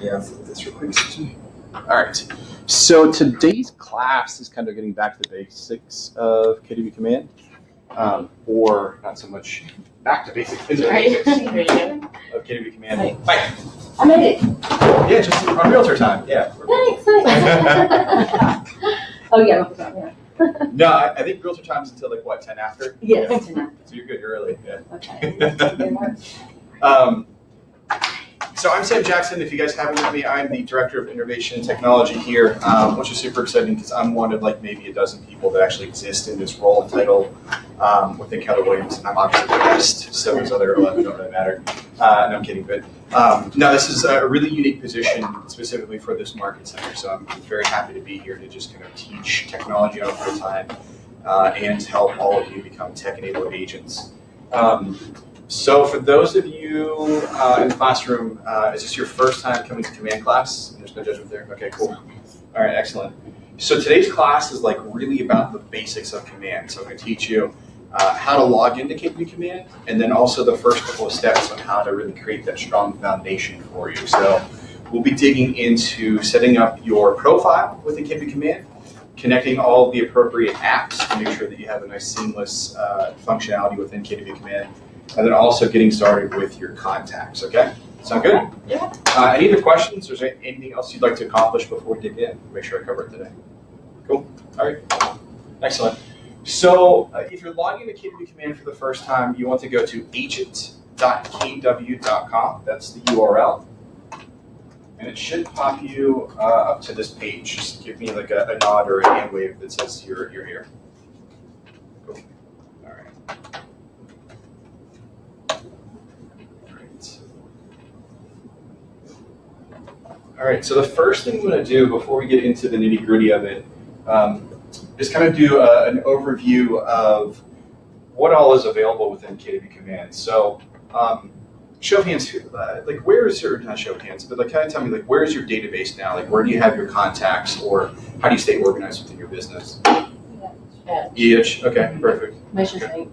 Yeah, that's real quick. All right. So today's class is kind of getting back to the basics of KWCommand, or not so much back to basics, into the basics of KWCommand. Hi. I made it. Yeah, just on realtor time. Yeah. Thanks. Oh yeah. No, I think realtor time's until like what, 10 after? Yes. Yeah. So you're good. You're early. Yeah. Okay. So I'm Sam Jackson. If you guys haven't met me, I'm the Director of Innovation and Technology here, which is super exciting because I'm one of like maybe a dozen people that actually exist in this role and title within Keller Williams, and I'm obviously the best, so those other 11 don't really matter. No, I'm kidding, but no, this is a really unique position specifically for this market center, so I'm very happy to be here to just kind of teach technology on real time and help all of you become tech-enabled agents. So for those of you in the classroom, is this your first time coming to command class? There's no judgment there? Okay, cool. All right, excellent. So today's class is like really about the basics of command. So I'm going to teach you how to log into KWCommand, and then also the first couple of steps on how to really create that strong foundation for you. So we'll be digging into setting up your profile within KWCommand, connecting all the appropriate apps to make sure that you have a nice seamless functionality within KWCommand, and then also getting started with your contacts, okay? Sound good? Yeah. Any other questions? Or is there anything else you'd like to accomplish before we dig in? Make sure I cover it today. Cool. All right. Excellent. So if you're logging into KWCommand for the first time, you want to go to agent.kw.com. That's the URL. And it should pop you up to this page. Just give me like a nod or a hand wave that says you're here. Cool. All right. All right, so the first thing I'm going to do before we get into the nitty-gritty of it is kind of do an overview of what all is available within KWCommand. So, show of hands, like where is your, not show of hands, but like kind of tell me, like where is your database now? Like where do you have your contacts, or how do you stay organized within your business? EH, okay, perfect. Commission Sync.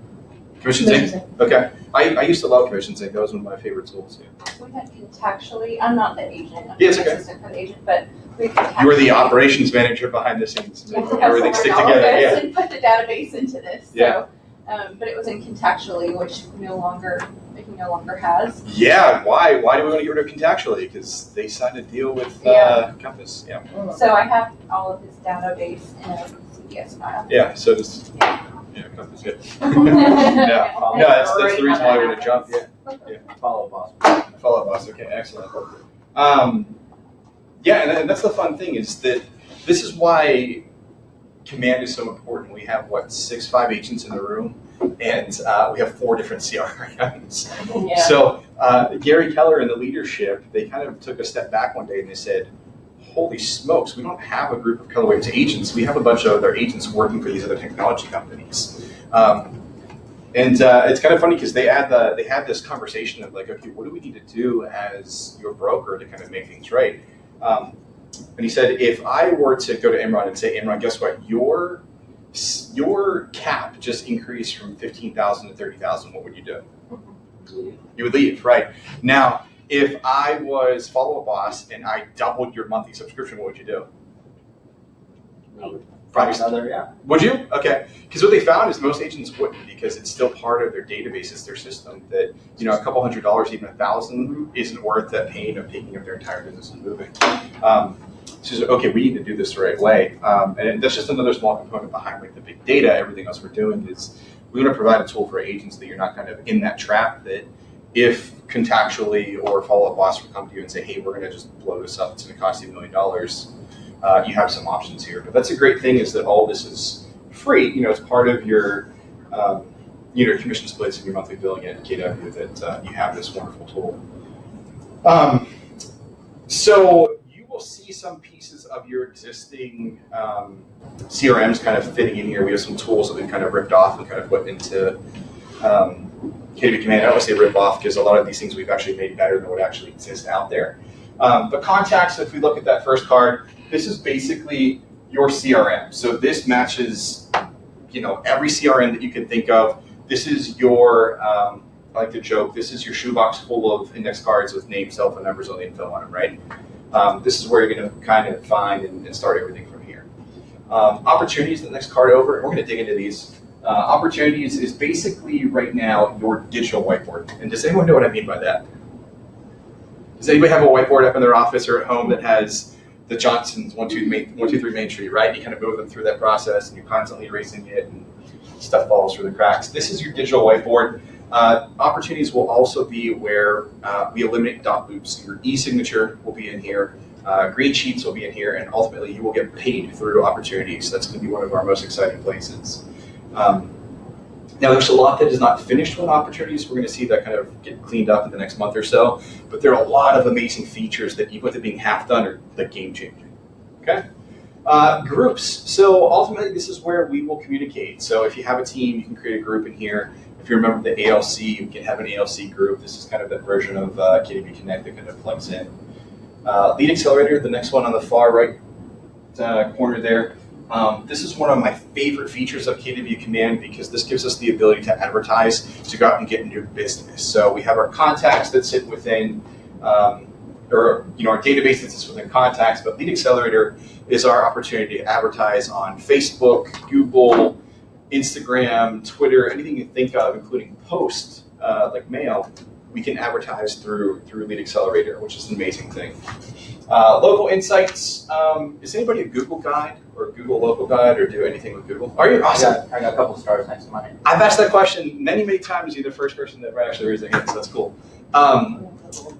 Commission Sync? Okay. I used to love Commission Sync. That was one of my favorite tools. Yeah. We had contactually, I'm not the agent, I'm Yeah, it's the okay. assistant for the agent, but we contactually. You were the operations manager behind the scenes, making Yes, everything stick together. Yeah. And put the database into this. Yeah. So, but it was in contactually, which he no longer has. Yeah, why? Why do we want to get rid of contactually? Because they signed a deal with Compass. Yeah. So I have all of his database in a CDS file. Yeah. So does Compass. Good. Yeah. No, that's the reason why I want to jump. Yeah. Follow boss. Follow boss. Okay. Excellent. Yeah, and that's the fun thing is that this is why command is so important. We have what 5 agents in the room, and we have 4 different CRMs. Yeah. So Gary Keller and the leadership, they kind of took a step back one day and they said, holy smokes, we don't have a group of Keller Williams agents. We have a bunch of other agents working for these other technology companies. And it's kind of funny because they had this conversation of like, okay, what do we need to do as your broker to kind of make things right? And he said, if I were to go to Imran and say, Imran, guess what? Your cap just increased from 15,000 to 30,000. What would you do? You would leave, right? Now, if I was follow-up boss and I doubled your monthly subscription, what would you do? Probably another, yeah. Would you? Okay. Because what they found is most agents wouldn't, because it's still part of their database, it's their system, that a couple $100, even $1,000 isn't worth that pain of taking up their entire business and moving. So okay, we need to do this the right way. And that's just another small component behind like the big data. Everything else we're doing is we want to provide a tool for agents that you're not kind of in that trap that if contactually or follow-up boss will come to you and say, hey, we're going to just blow this up, it's going to cost you $1 million. You have some options here, but that's a great thing is that all this is free. It's part of your, commission splits and your monthly billing at KW that you have this wonderful tool. So you will see some pieces of your existing CRMs kind of fitting in here. We have some tools that we've kind of ripped off and kind of put into KWCommand. I don't want to say rip off because a lot of these things we've actually made better than what actually exists out there. But contacts, if we look at that first card, this is basically your CRM. So this matches, every CRM that you can think of. This is your, I like to joke, this is your shoebox full of index cards with names, cell phone numbers, all the info on them, right? This is where you're going to kind of find and start everything from here. Opportunities, the next card over, and we're going to dig into these. Opportunities is basically right now your digital whiteboard. And does anyone know what I mean by that? Does anybody have a whiteboard up in their office or at home that has the Johnsons 123 Main Street, right? You kind of move them through that process and you're constantly erasing it and stuff falls through the cracks. This is your digital whiteboard. Opportunities will also be where we eliminate dot loops. Your e-signature will be in here. Green sheets will be in here, and ultimately you will get paid through opportunities. That's going to be one of our most exciting places. Now, there's a lot that is not finished with opportunities. We're going to see that kind of get cleaned up in the next month or so. But there are a lot of amazing features that, even with it being half done, are like game changing. Okay. Groups. So ultimately, this is where we will communicate. So if you have a team, you can create a group in here. If you remember the ALC, you can have an ALC group. This is kind of that version of KW Connect that kind of plugs in. Lead Accelerator, the next one on the far right corner there. This is one of my favorite features of KWCommand because this gives us the ability to advertise, to go out and get new business. So we have our contacts that sit within, our database that sits within contacts, but Lead Accelerator is our opportunity to advertise on Facebook, Google, Instagram, Twitter, anything you think of, including posts like mail. We can advertise through Lead Accelerator, which is an amazing thing. Local insights. Is anybody a Google guide or Google local guide or do anything with Google? Are you awesome? I got a couple stars next to mine. I've asked that question many times. You're the first person that actually raised their hand, so that's cool.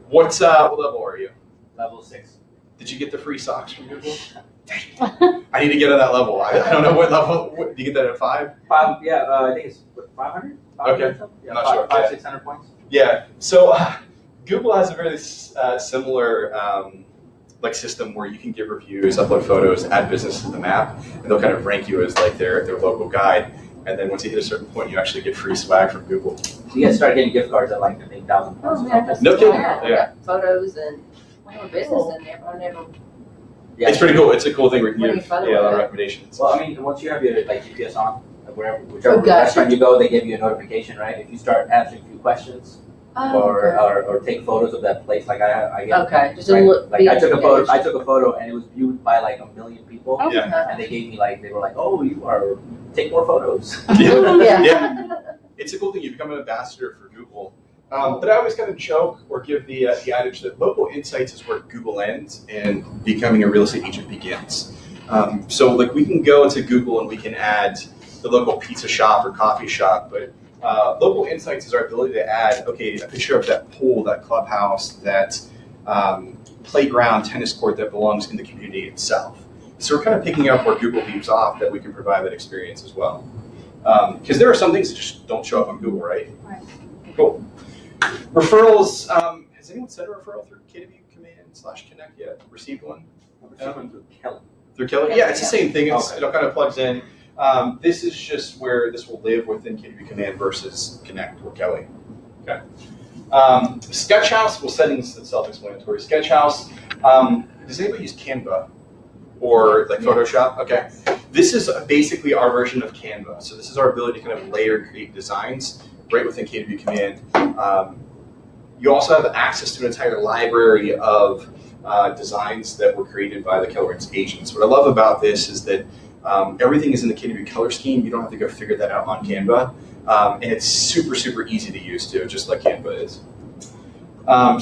What level are you? Level 6. Did you get the free socks from Google? I need to get on that level. I don't know what level. Do you get that at 5? 5, yeah, I think it's 500? Okay. Yeah, Not sure. 500, 600 points. Yeah, so Google has a very similar system where you can give reviews, upload photos, add business to the map, and they'll kind of rank you as like their local guide. And then once you hit a certain point, you actually get free swag from Google. You guys start getting gift cards at like I think 1,000 points Oh, or man, something. No kidding. I Yeah. got photos and my own business in there, but I never. Yeah. It's pretty cool. It's a cool thing where you What can are you give fun a lot with of it? recommendations. Well, I mean, once you have your like GPS on, whichever Oh, gotcha. restaurant you go, they give you a notification, right? If you start answering a few questions or take photos of that place, like I get. Okay, just Right? a look. Like I took a photo and it was viewed by like 1 million people, Yeah. and they gave me like, they were like, oh, take more photos. Yeah. It's a cool thing. You become an ambassador for Google. But I always kind of joke or give the adage that local insights is where Google ends and becoming a real estate agent begins. So like we can go to Google and we can add the local pizza shop or coffee shop, but local insights is our ability to add, okay, a picture of that pool, that clubhouse, that playground, tennis court that belongs in the community itself. So we're kind of picking up where Google leaves off that we can provide that experience as well. Because there are some things that just don't show up on Google, right? Right. Cool. Referrals. Has anyone sent a referral through KWCommand/Connect yet? Received one? Through Kelly? Yeah, it's the same thing. It kind of plugs in. This is just where this will live within KWCommand versus Connect or Kelly. Okay. Sketchhouse. Well, settings is self-explanatory. Sketchhouse. Does anybody use Canva or like Photoshop? Okay. This is basically our version of Canva. So this is our ability to kind of layer and create designs right within KWCommand. You also have access to an entire library of designs that were created by the Keller agents. What I love about this is that everything is in the KW color scheme. You don't have to go figure that out on Canva. And it's super easy to use too, just like Canva is.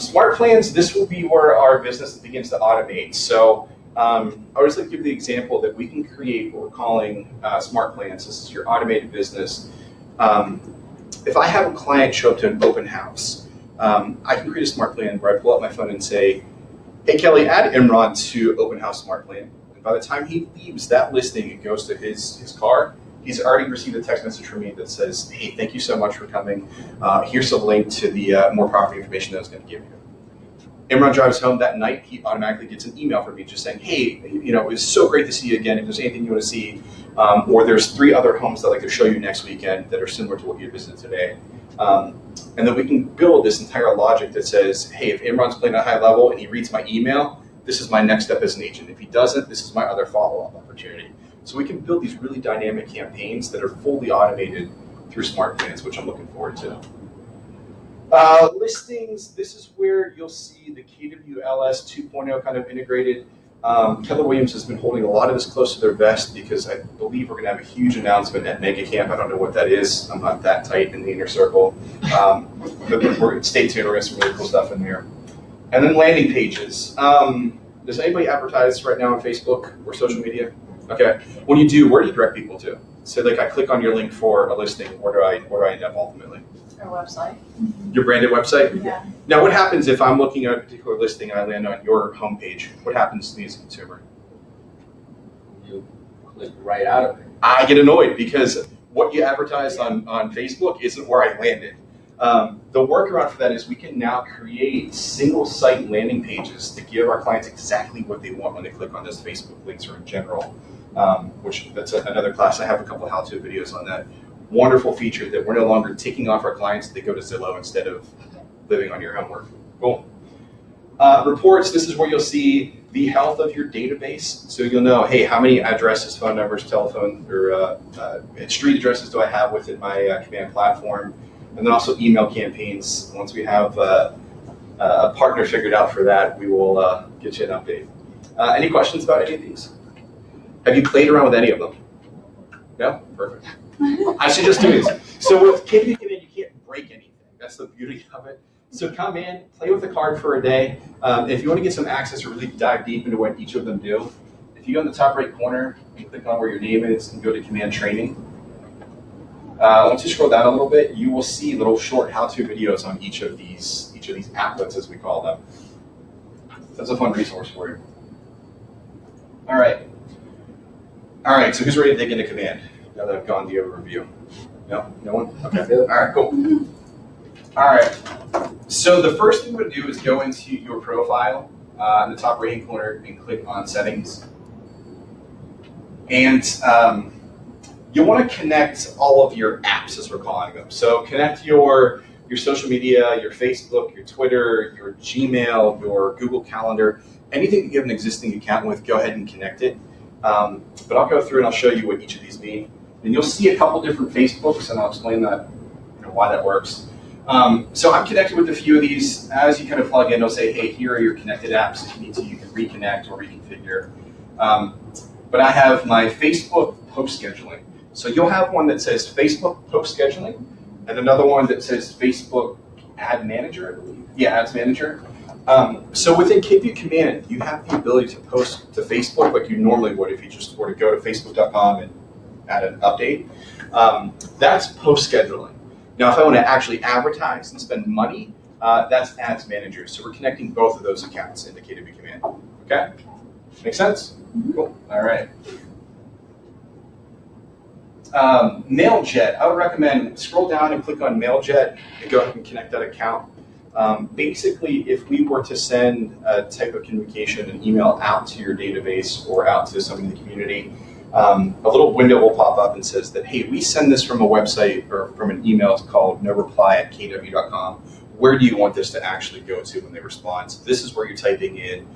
Smart plans, this will be where our business begins to automate. So I always like to give the example that we can create what we're calling smart plans. This is your automated business. If I have a client show up to an open house, I can create a smart plan where I pull out my phone and say, hey Kelly, add Imran to open house smart plan. And by the time he leaves that listing and goes to his car, he's already received a text message from me that says, hey, thank you so much for coming. Here's a link to the more property information that I was going to give you. Imran drives home that night, he automatically gets an email from me just saying, hey, it was so great to see you again. If there's anything you want to see, or there's 3 other homes that I'd like to show you next weekend that are similar to what you visited today. And then we can build this entire logic that says, hey, if Imran's playing at a high level and he reads my email, this is my next step as an agent. If he doesn't, this is my other follow-up opportunity. So we can build these really dynamic campaigns that are fully automated through smart plans, which I'm looking forward to. Listings, this is where you'll see the KWLS 2.0 kind of integrated. Keller Williams has been holding a lot of this close to their vest because I believe we're going to have a huge announcement at Mega Camp. I don't know what that is. I'm not that tight in the inner circle. But stay tuned. We're going to have some really cool stuff in there. And then landing pages. Does anybody advertise right now on Facebook or social media? Okay. When you do, where do you direct people to? So like I click on your link for a listing, where do I end up ultimately? Our website. Your branded website? Yeah. Now what happens if I'm looking at a particular listing and I land on your homepage? What happens to me as a consumer? You click right out of it. I get annoyed because what you advertise on Facebook isn't where I landed. The workaround for that is we can now create single site landing pages to give our clients exactly what they want when they click on those Facebook links or in general, which that's another class. I have a couple of how-to videos on that. Wonderful feature that we're no longer taking off our clients. They go to Zillow instead of living on your homework. Cool. Reports, this is where you'll see the health of your database. So you'll know, hey, how many addresses, phone numbers, telephone, or street addresses do I have within my command platform? And then also email campaigns. Once we have a partner figured out for that, we will get you an update. Any questions about any of these? Have you played around with any of them? No? Perfect. I suggest doing this. So with KW Command, you can't break anything. That's the beauty of it. So come in, play with the card for a day. If you want to get some access or really dive deep into what each of them do, if you go in the top right corner and click on where your name is and go to Command Training, once you scroll down a little bit, you will see little short how-to videos on each of these applets, as we call them. That's a fun resource for you. All right, so who's ready to dig into Command? Now that I've gone the overview. No? No one? Okay. All right, cool. All right. So the first thing we're going to do is go into your profile in the top right-hand corner and click on Settings. And you'll want to connect all of your apps, as we're calling them. So connect your social media, your Facebook, your Twitter, your Gmail, your Google Calendar, anything that you have an existing account with, go ahead and connect it. But I'll go through and I'll show you what each of these mean. And you'll see a couple different Facebooks, and I'll explain that, why that works. So I'm connected with a few of these. As you kind of plug in, it'll say, hey, here are your connected apps. If you need to, you can reconnect or reconfigure. But I have my Facebook post scheduling. So you'll have one that says Facebook post scheduling, and another one that says Facebook ad manager, I believe. Yeah, ads manager. So within KW Command, you have the ability to post to Facebook like you normally would if you just were to go to facebook.com and add an update. That's post scheduling. Now, if I want to actually advertise and spend money, that's ads manager. So we're connecting both of those accounts into KW Command. Okay? Make sense? Cool. All right. MailJet, I would recommend scroll down and click on MailJet and go ahead and connect that account. Basically, if we were to send a type of communication, an email out to your database or out to somebody in the community, a little window will pop up and says that, hey, we send this from a website or from an email called noreply@kw.com. Where do you want this to actually go to when they respond? So this is where you're typing in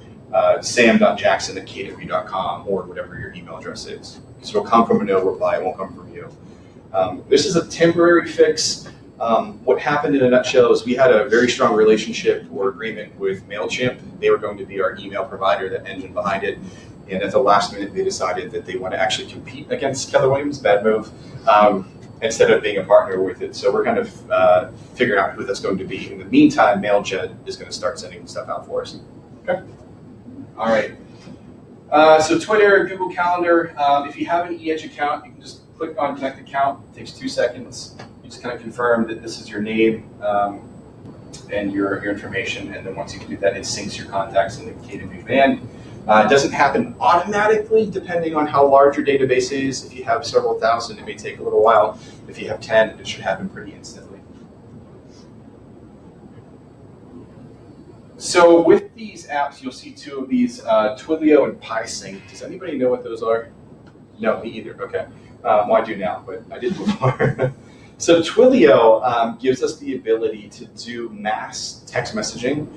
sam.jackson@kw.com or whatever your email address is. So it'll come from a no reply, it won't come from you. This is a temporary fix. What happened in a nutshell is we had a very strong relationship or agreement with MailChimp. They were going to be our email provider, the engine behind it. And at the last minute, they decided that they want to actually compete against Keller Williams, bad move, instead of being a partner with it. So we're kind of figuring out who that's going to be. In the meantime, MailJet is going to start sending stuff out for us. Okay. All right. So Twitter, Google Calendar. If you have an eEdge account, you can just click on Connect Account. It takes 2 seconds. You just kind of confirm that this is your name and your information. And then once you do that, it syncs your contacts in the KW Command. It doesn't happen automatically depending on how large your database is. If you have several thousand, it may take a little while. If you have 10, it should happen pretty instantly. So with these apps, you'll see 2 of these, Twilio and PieSync. Does anybody know what those are? No, me either. Okay. Well, I do now, but I didn't before. So Twilio gives us the ability to do mass text messaging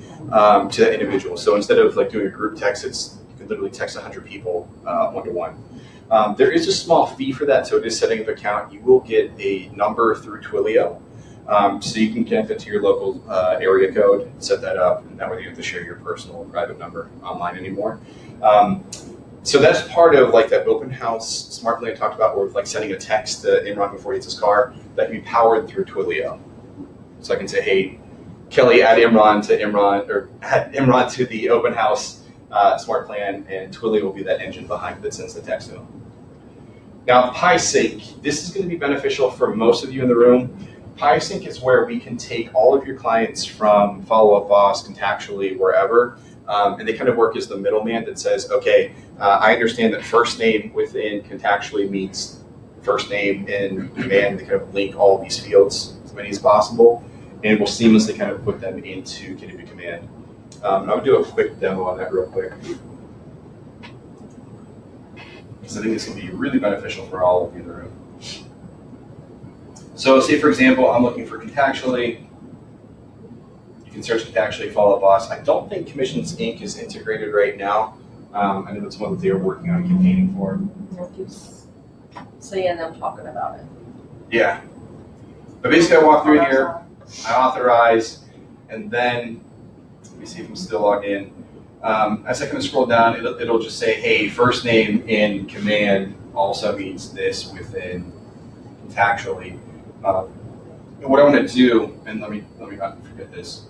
to individuals. So instead of like doing a group text, you can literally text 100 people one-to-one. There is a small fee for that, so it is setting up an account. You will get a number through Twilio. So you can connect it to your local area code, set that up, and that way you don't have to share your personal or private number online anymore. So that's part of like that open house smart plan I talked about, where like sending a text to Imran before he hits his car, that can be powered through Twilio. So I can say, hey, Kelly, add Imran to the open house smart plan, and Twilio will be that engine behind it that sends the text to him. Now, PieSync, this is going to be beneficial for most of you in the room. PieSync is where we can take all of your clients from Follow Up Boss, Contactually, wherever, and they kind of work as the middleman that says, okay, I understand that first name within Contactually means first name in Command. They kind of link all of these fields, as many as possible, and it will seamlessly kind of put them into KWCommand. I'll do a quick demo on that real quick, because I think this will be really beneficial for all of you in the room. So say, for example, I'm looking for Contactually. You can search Contactually, Follow Up Boss. I don't think Commissions Inc. is integrated right now. I know that's one that they are working on campaigning for. I keep seeing them talking about it. Yeah. But basically, I walk through here, I authorize, and then, let me see if I'm still logged in. As I kind of scroll down, it'll just say, hey, first name in Command also means this within Contactually. And what I want to do, and let me not forget this.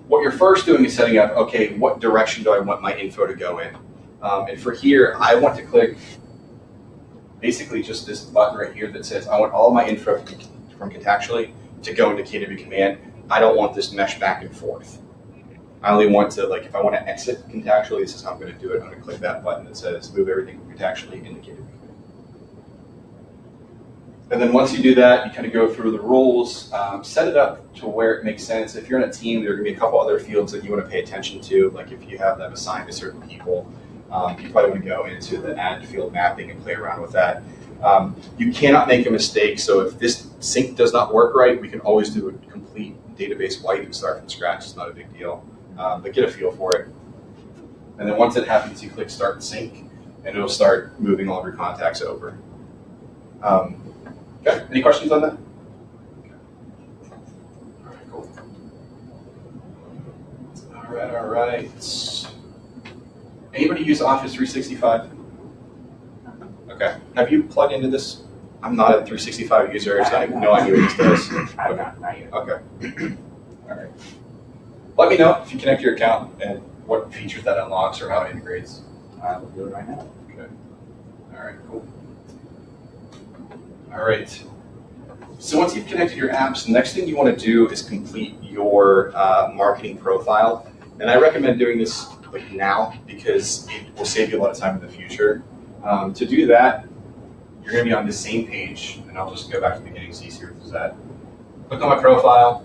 What you're first doing is setting up, okay, what direction do I want my info to go in? And for here, I want to click basically just this button right here that says, I want all my info from Contactually to go into KWCommand. I don't want this mesh back and forth. I only want to, like, if I want to exit Contactually, this is how I'm going to do it. I'm going to click that button that says move everything from Contactually into KWCommand. And then once you do that, you kind of go through the rules, set it up to where it makes sense. If you're in a team, there are going to be a couple other fields that you want to pay attention to. Like if you have them assigned to certain people, you probably want to go into the add field mapping and play around with that. You cannot make a mistake. So if this sync does not work right, we can always do a complete database wipe and start from scratch. It's not a big deal, but get a feel for it. And then once it happens, you click Start Sync, and it'll start moving all of your contacts over. Okay, any questions on that? Okay. All right, cool. All right. Anybody use Office 365? Okay. Have you plugged into this? I'm not a 365 user, so I have no idea what this does. I'm not yet. Okay. All right. Let me know if you connect your account and what features that unlocks or how it integrates. We'll do it right now. Okay. All right, cool. All right. So once you've connected your apps, the next thing you want to do is complete your marketing profile. And I recommend doing this like now because it will save you a lot of time in the future. To do that, you're going to be on the same page, and I'll just go back to the beginning so you see where this is at. Click on my profile,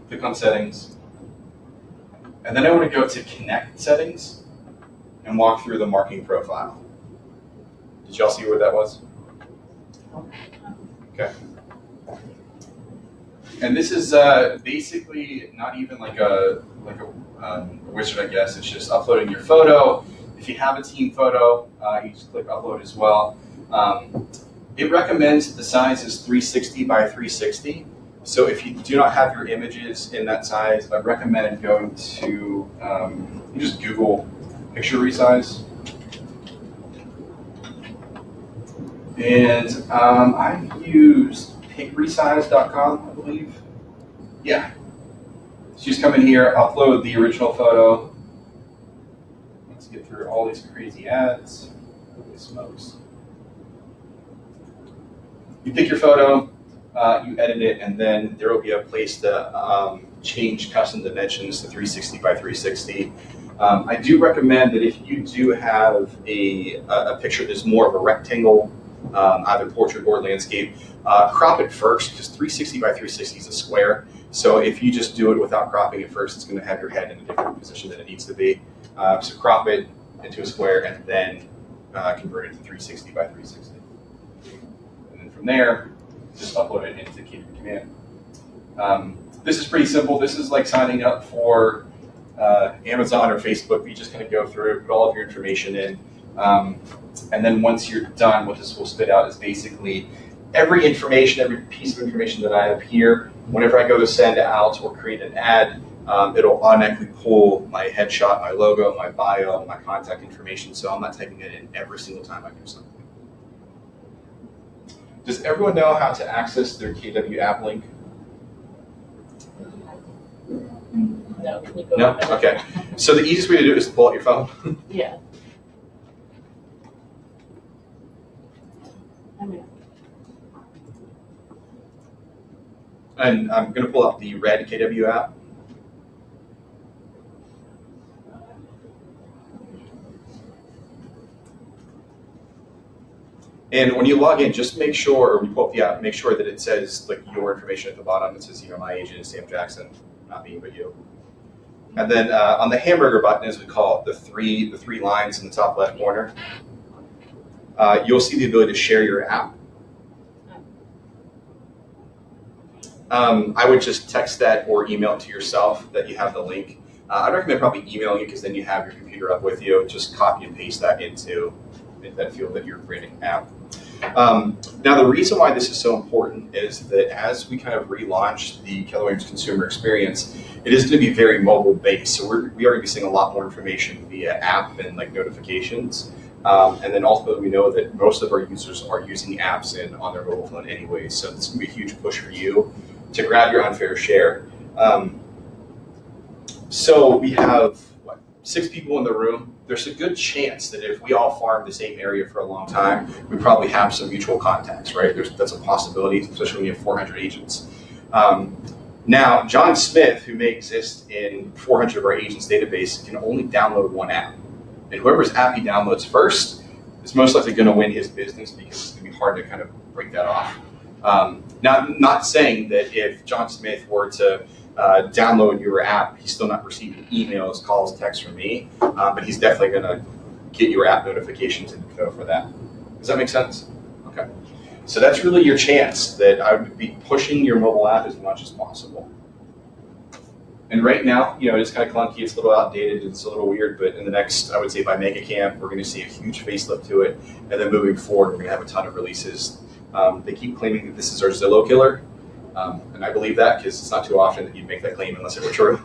click on settings, and then I want to go to connect settings and walk through the marketing profile. Did y'all see what that was? Okay. And this is basically not even like a wizard, I guess. It's just uploading your photo. If you have a team photo, you just click upload as well. It recommends that the size is 360 by 360. So if you do not have your images in that size, I recommend going to you just Google picture resize. And I used pigresize.com, I believe. Yeah. So just come in here, upload the original photo. Let's get through all these crazy ads. Holy smokes. You pick your photo, you edit it, and then there will be a place to change custom dimensions to 360 by 360. I do recommend that if you do have a picture that's more of a rectangle, either portrait or landscape, crop it first, because 360 by 360 is a square. So if you just do it without cropping it first, it's going to have your head in a different position than it needs to be. So crop it into a square and then convert it to 360 by 360. And then from there, just upload it into KWCommand. This is pretty simple. This is like signing up for Amazon or Facebook. You just kind of go through it, put all of your information in. And then once you're done, what this will spit out is basically every piece of information that I have here whenever I go to send out or create an ad, it'll automatically pull my headshot, my logo, my bio, my contact information, so I'm not typing it in every single time I do something. Does everyone know how to access their KW app link? No, can you go No? over that? Okay. So the easiest way to do it is to pull out your phone. Yeah. I mean, And I'm going to pull up the red KW app. And when you log in, just make sure, or when you pull up the app, make sure that it says like your information at the bottom. It says, my agent is Sam Jackson, not me, but you. And then on the hamburger button, as we call it, the three lines in the top left corner, you'll see the ability to share your app. I would just text that or email it to yourself that you have the link. I'd recommend probably emailing you because then you have your computer up with you. Just copy and paste that into that field that you're creating an app. Now, the reason why this is so important is that as we kind of relaunch the Keller Williams consumer experience, it is going to be very mobile based. So we are going to be seeing a lot more information via app and like notifications. And then ultimately, we know that most of our users are using apps on their mobile phone anyway. So this is going to be a huge push for you to grab your unfair share. So we have 6 people in the room. There's a good chance that if we all farm the same area for a long time, we probably have some mutual contacts, right? That's a possibility, especially when you have 400 agents. Now, John Smith, who may exist in 400 of our agents' database, can only download one app. And whoever's app he downloads first is most likely going to win his business because it's going to be hard to kind of break that off. Now, not saying that if John Smith were to download your app, he's still not receiving emails, calls, texts from me, but he's definitely going to get your app notifications and go for that. Does that make sense? Okay. So that's really your chance that I would be pushing your mobile app as much as possible. And right now, it's kind of clunky, it's a little outdated, it's a little weird, but in the next, I would say by Mega Camp, we're going to see a huge facelift to it. And then moving forward, we're going to have a ton of releases. They keep claiming that this is our Zillow killer. And I believe that because it's not too often that you'd make that claim unless it were true.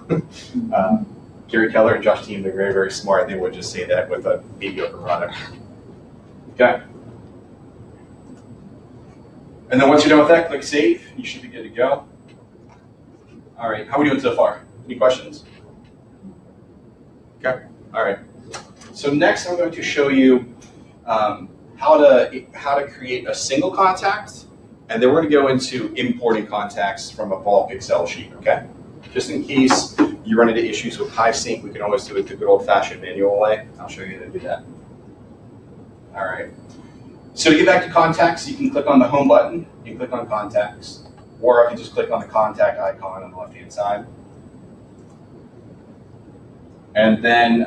Gary Keller and Josh Team, they're very, very smart. They would just say that with a mediocre product. Okay. And then once you're done with that, click Save. You should be good to go. All right. How are we doing so far? Any questions? Okay. All right. So next, I'm going to show you how to create a single contact. And then we're going to go into importing contacts from a bulk Excel sheet, okay? Just in case you run into issues with HiveSync, we can always do it the good old-fashioned manual way. I'll show you how to do that. All right. So to get back to contacts, you can click on the home button, you can click on contacts, or I can just click on the contact icon on the left-hand side. And then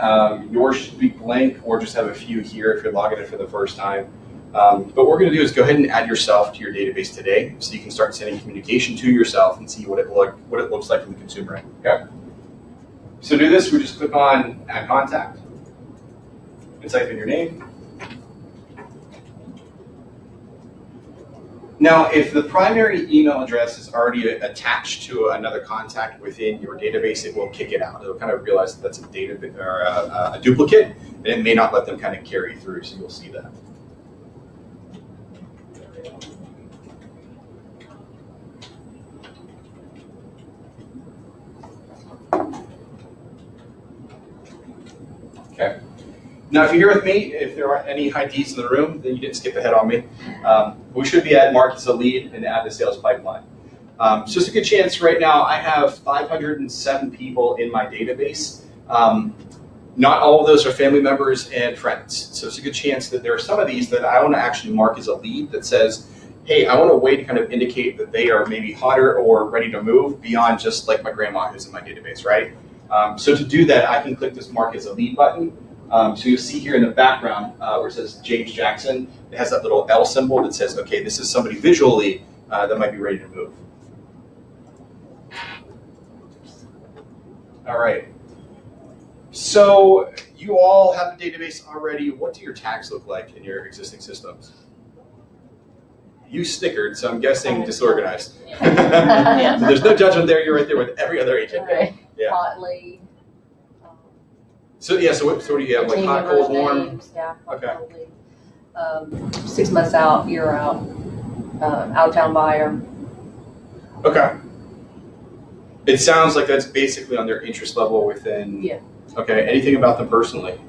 yours should be blank, or just have a few here if you're logging in for the first time. But what we're going to do is go ahead and add yourself to your database today, so you can start sending communication to yourself and see what it looks like from the consumer end. Okay. So to do this, we just click on Add Contact and type in your name. Now, if the primary email address is already attached to another contact within your database, it will kick it out. It'll kind of realize that that's a duplicate, and it may not let them kind of carry through. So you'll see that. Okay. Now, if you're here with me, if there aren't any high Ds in the room, then you didn't skip ahead on me. We should be at Mark as a lead and add the sales pipeline. So it's a good chance right now. I have 507 people in my database. Not all of those are family members and friends. So it's a good chance that there are some of these that I want to actually mark as a lead that says, hey, I want a way to kind of indicate that they are maybe hotter or ready to move beyond just like my grandma who's in my database, right? So to do that, I can click this Mark as a lead button. So you'll see here in the background where it says James Jackson, it has that little L symbol that says, okay, this is somebody visually that might be ready to move. All right. So you all have the database already. What do your tags look like in your existing systems? You snickered, so I'm guessing disorganized. Yeah. So there's no judgment there. You're right there with every other agent. Right. Yeah. Hot lead. So yeah. So what do you have? Like Team hot, members' cold, warm. names, yeah, hot, Okay. cold lead. 6 months out, year out, out of town buyer. Okay. It sounds like that's basically on their interest level within. Yeah. Okay. Anything about them personally?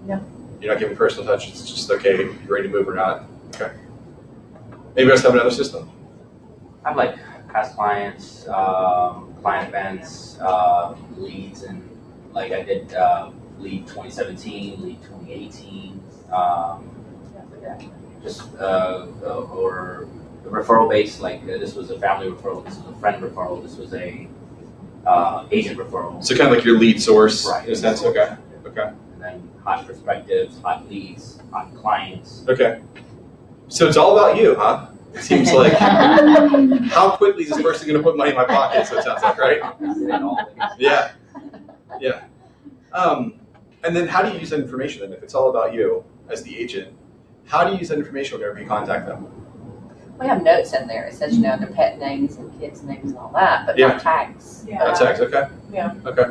No. You're not giving personal touch. It's just okay. You're ready to move or not. Okay. Anybody else have another system? I have like past clients, client events, leads, and like I did lead 2017, lead 2018, just or referral based. Like this was a family referral, this was a friend referral, this was a agent referral. So kind of like your lead source, Right. in a sense. Okay. Okay. And then hot perspectives, hot leads, hot clients. Okay. So it's all about you, huh? It seems like. How quickly is this person going to put money in my pocket? So it sounds like, right? Yeah. Yeah. And then how do you use that information then? If it's all about you as the agent, how do you use that information whenever you contact them? We have notes in there. It says, you know, their pet names and kids' names and all that, but Yeah. not tags. Yeah. Not tags, okay. Yeah. Okay.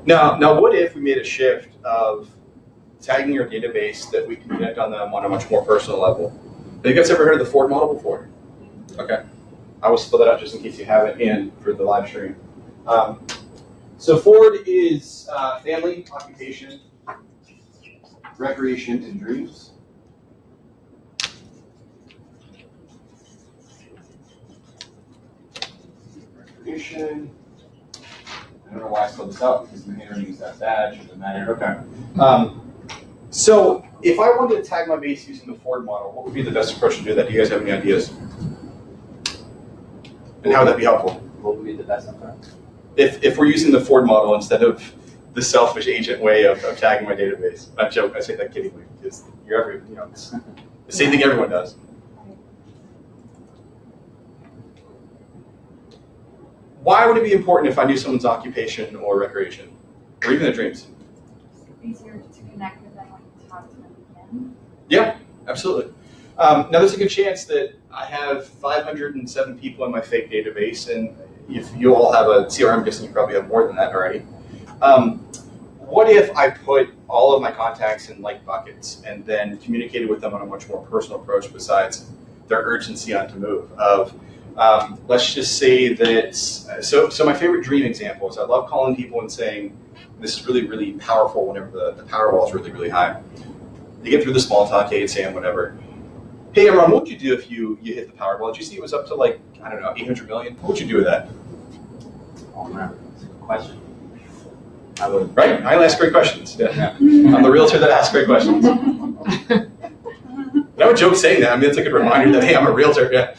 Now, what if we made a shift of tagging your database that we can connect on them on a much more personal level? Have you guys ever heard of the Ford model before? Okay. I will spell that out just in case you haven't and for the live stream. So Ford is family, occupation, recreation, and dreams. Recreation. I don't know why I spelled this out because the handwriting is that bad. Shouldn't matter. Okay. So if I wanted to tag my base using the Ford model, what would be the best approach to do that? Do you guys have any ideas? And how would that be helpful? What would be the best answer? If we're using the Ford model instead of the selfish agent way of tagging my database. I joke, I say that kiddingly because it's the same thing everyone does. Why would it be important if I knew someone's occupation or recreation, or even their dreams? Easier to connect with them when you talk to them again. Yeah, absolutely. Now there's a good chance that I have 507 people in my fake database, and if you all have a CRM, I'm guessing you probably have more than that already. What if I put all of my contacts in like buckets and then communicated with them on a much more personal approach besides their urgency on to move? Let's just say that, so my favorite dream example is I love calling people and saying, this is really, really powerful whenever the Powerball is really, really high. You get through the small talk, hey, Sam, whatever. Hey, Imran, what would you do if you hit the Powerball? Did you see it was up to like, I don't know, 800 million? What would you do with that? Oh man, that's a good question. I would. Right? I ask great questions. Yeah. I'm the realtor that asks great questions. And I would joke saying that. I mean, it's like a reminder that, hey, I'm a realtor. Yeah.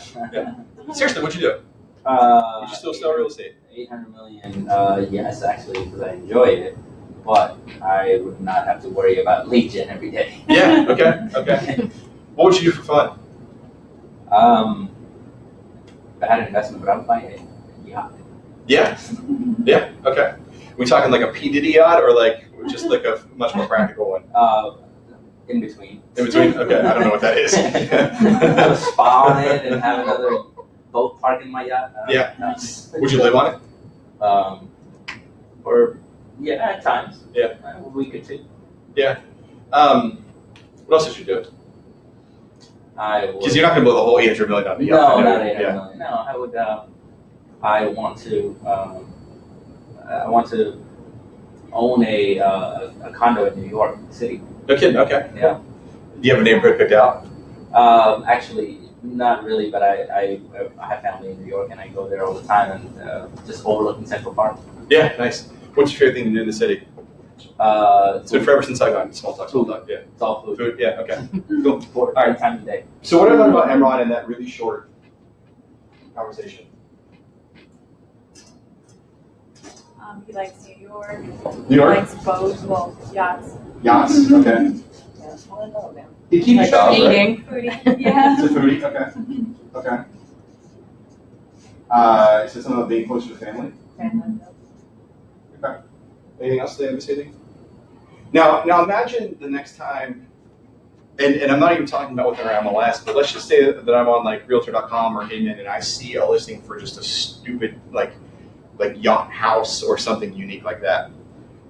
Seriously, what'd you do? Would you still sell real estate? 800 million, yes, actually, because I enjoy it, but I would not have to worry about lead gen every day. Yeah, okay. What would you do for fun? If I had an investment, but I'm buying it. Yeah. Yeah, okay. We talking like a P. Diddy yacht or like just like a much more practical one? In between. In between? Okay, I don't know what that is. Have a spa on it and have another boat park in my yacht. Yeah. No. Would you live on it? Or, yeah, at times. Yeah. We could too. Yeah. What else did you do? Because you're not going to blow the whole 800 million on the yacht. No, not 800 million. No, I would. I want to own a condo in New York City. No kidding. Okay. Yeah. Do you have a neighborhood picked out? Actually, not really, but I have family in New York and I go there all the time and just overlooking Central Park. Yeah, nice. What's your favorite thing to do in the city? It's been forever since I got small talk. Yeah. It's all food. Food. Yeah. Okay. Cool. All right, time of day. So what I learned about Imran in that really short conversation? He likes New York. New York? He likes boats, well, yachts. Yachts. Okay. Yeah, well, I know now. He keeps Like right? eating. Foodie. Yeah. It's a foodie. Okay. Okay. Is it something about being closer to family? Okay. Anything else? Did I miss anything? Now imagine the next time and I'm not even talking about within our MLS, but let's just say that I'm on like Realtor.com or Inman and I see a listing for just a stupid like yacht house or something unique like that.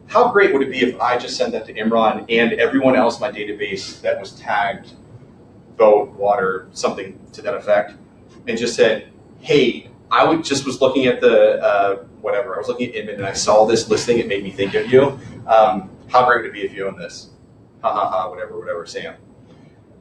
How great would it be if I just send that to Imran and everyone else in my database that was tagged boat, water, something to that effect, and just said, hey, was looking at the whatever. I was looking at Inman and I saw this listing. It made me think of you. How great would it be if you own this? Ha ha ha. Whatever. Sam.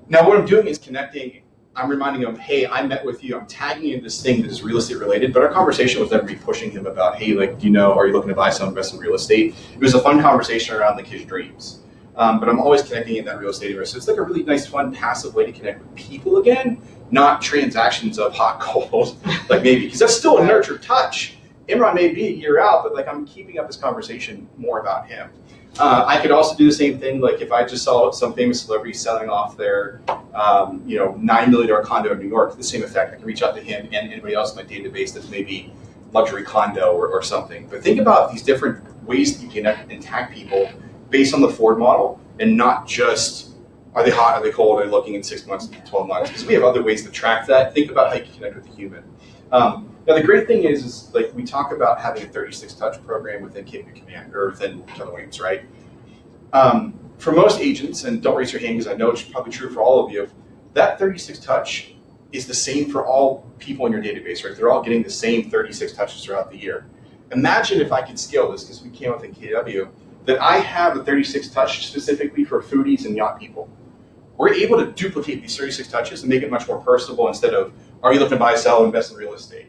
Now what I'm doing is connecting. I'm reminding him, hey, I met with you. I'm tagging you in this thing that is real estate related. But our conversation was never me pushing him about, hey, like, do you know, are you looking to buy some invest in real estate? It was a fun conversation around like his dreams. But I'm always connecting in that real estate area. So it's like a really nice, fun, passive way to connect with people again, not transactions of hot cold, like maybe, because that's still a nurture touch. Imran may be a year out, but like I'm keeping up this conversation more about him. I could also do the same thing, like if I just saw some famous celebrity selling off their, $9 million condo in New York, the same effect. I can reach out to him and anybody else in my database that's maybe luxury condo or something. But think about these different ways that you can connect and tag people based on the Ford model, and not just are they hot, are they cold, are they looking in 6 months, 12 months? Because we have other ways to track that. Think about how you can connect with the human. Now the great thing is like we talk about having a 36 touch program within KWCommand or within Keller Williams, right? For most agents, and don't raise your hand because I know it's probably true for all of you, that 36 touch is the same for all people in your database, right? They're all getting the same 36 touches throughout the year. Imagine if I could scale this, because we came up in KW, that I have a 36 touch specifically for foodies and yacht people. We're able to duplicate these 36 touches and make it much more personable instead of, are you looking to buy, sell, invest in real estate?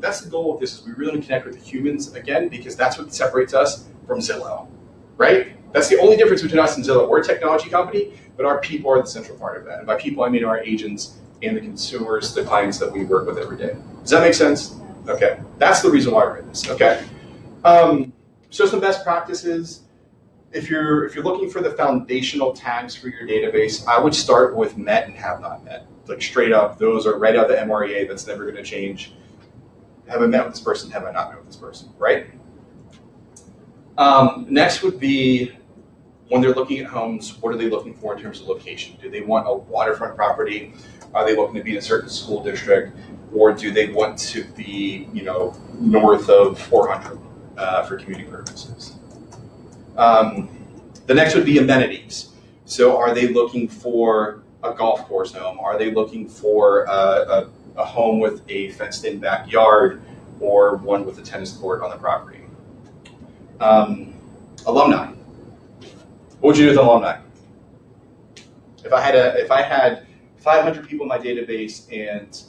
That's the goal of this, is we really connect with the humans again, because that's what separates us from Zillow, right? That's the only difference between us and Zillow. We're a technology company, but our people are the central part of that. And by people, I mean our agents and the consumers, the clients that we work with every day. Does that make sense? Okay, that's the reason why we're in this, okay? So some best practices. If you're looking for the foundational tags for your database, I would start with met and have not met. Like straight up, those are right out of the MREA, that's never gonna change. Have I met with this person, have I not met with this person, right? Next would be, when they're looking at homes, what are they looking for in terms of location? Do they want a waterfront property? Are they looking to be in a certain school district? Or do they want to be, north of 400 for commuting purposes? The next would be amenities. So are they looking for a golf course home? Are they looking for a home with a fenced-in backyard or one with a tennis court on the property? Alumni. What would you do with alumni? If I had 500 people in my database and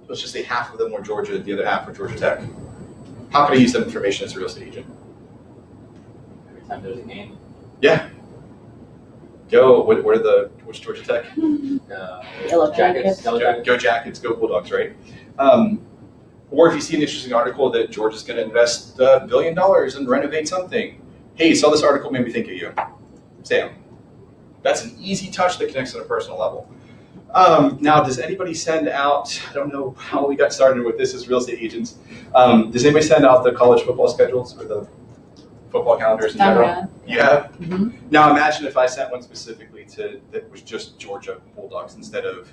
let's just say half of them were Georgia, the other half were Georgia Tech, how could I use that information as a real estate agent? Every time there's a game. Yeah. Go. Which Georgia Tech? Yellow Jackets. Yellow Jackets. Go Jackets. Go Bulldogs. Right. Or if you see an interesting article that Georgia's going to invest $1 billion and renovate something. Hey, saw this article, made me think of you. Sam. That's an easy touch that connects on a personal level. Now, does anybody send out, I don't know how we got started with this as real estate agents, does anybody send out the college football schedules or the football calendars in general? Yeah. You have? Mm-hmm. Now imagine if I sent one specifically that was just Georgia Bulldogs instead of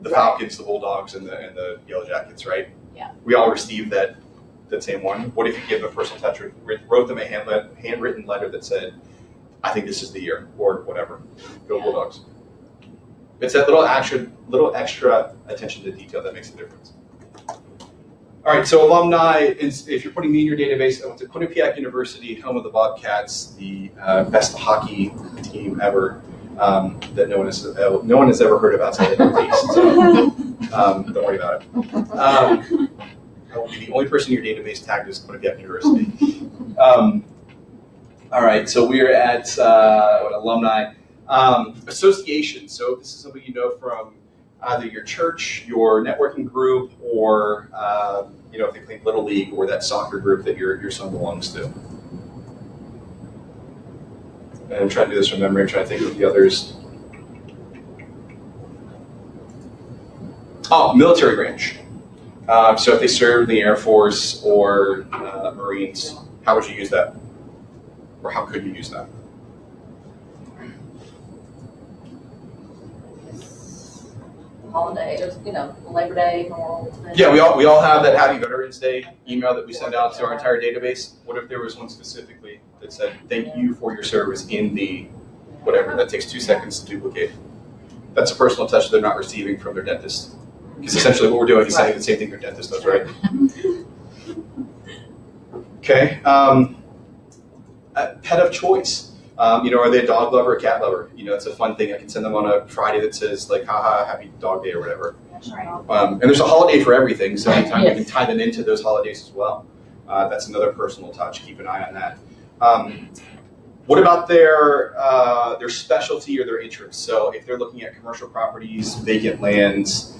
the Falcons, the Bulldogs, and the Yellow Jackets, right? Yeah. We all received that same one. What if you give them a personal touch, wrote them a handwritten letter that said, I think this is the year, or whatever. Go Bulldogs. It's that little extra attention to detail that makes a difference. All right, so alumni, if you're putting me in your database, I went to Quinnipiac University, home of the Bobcats, the best hockey team ever that no one has ever heard of outside of the Northeast. So don't worry about it. I will be the only person in your database tagged as Quinnipiac University. All right, so we're at alumni. Association, so this is somebody you know from either your church, your networking group, or if they play Little League, or that soccer group that your son belongs to. And I'm trying to do this from memory, I'm trying to think of the others. Oh, military branch. So if they serve the Air Force or Marines, how would you use that? Or how could you use that? holiday, there's, Labor Day, Memorial Day. Yeah, we all have that Happy Veterans Day email that we send out to our entire database. What if there was one specifically that said, thank you for your service in the whatever, that takes 2 seconds to duplicate. That's a personal touch they're not receiving from their dentist. Because essentially what we're doing is saying the same thing their dentist does, right? Okay. Pet of choice. Are they a dog lover or a cat lover? It's a fun thing. I can send them on a Friday that says like, haha, happy dog day or whatever. That's right. And there's a holiday for everything, so anytime we can tie them into those holidays as well. That's another personal touch. Keep an eye on that. What about their specialty or their interest? So if they're looking at commercial properties, vacant lands,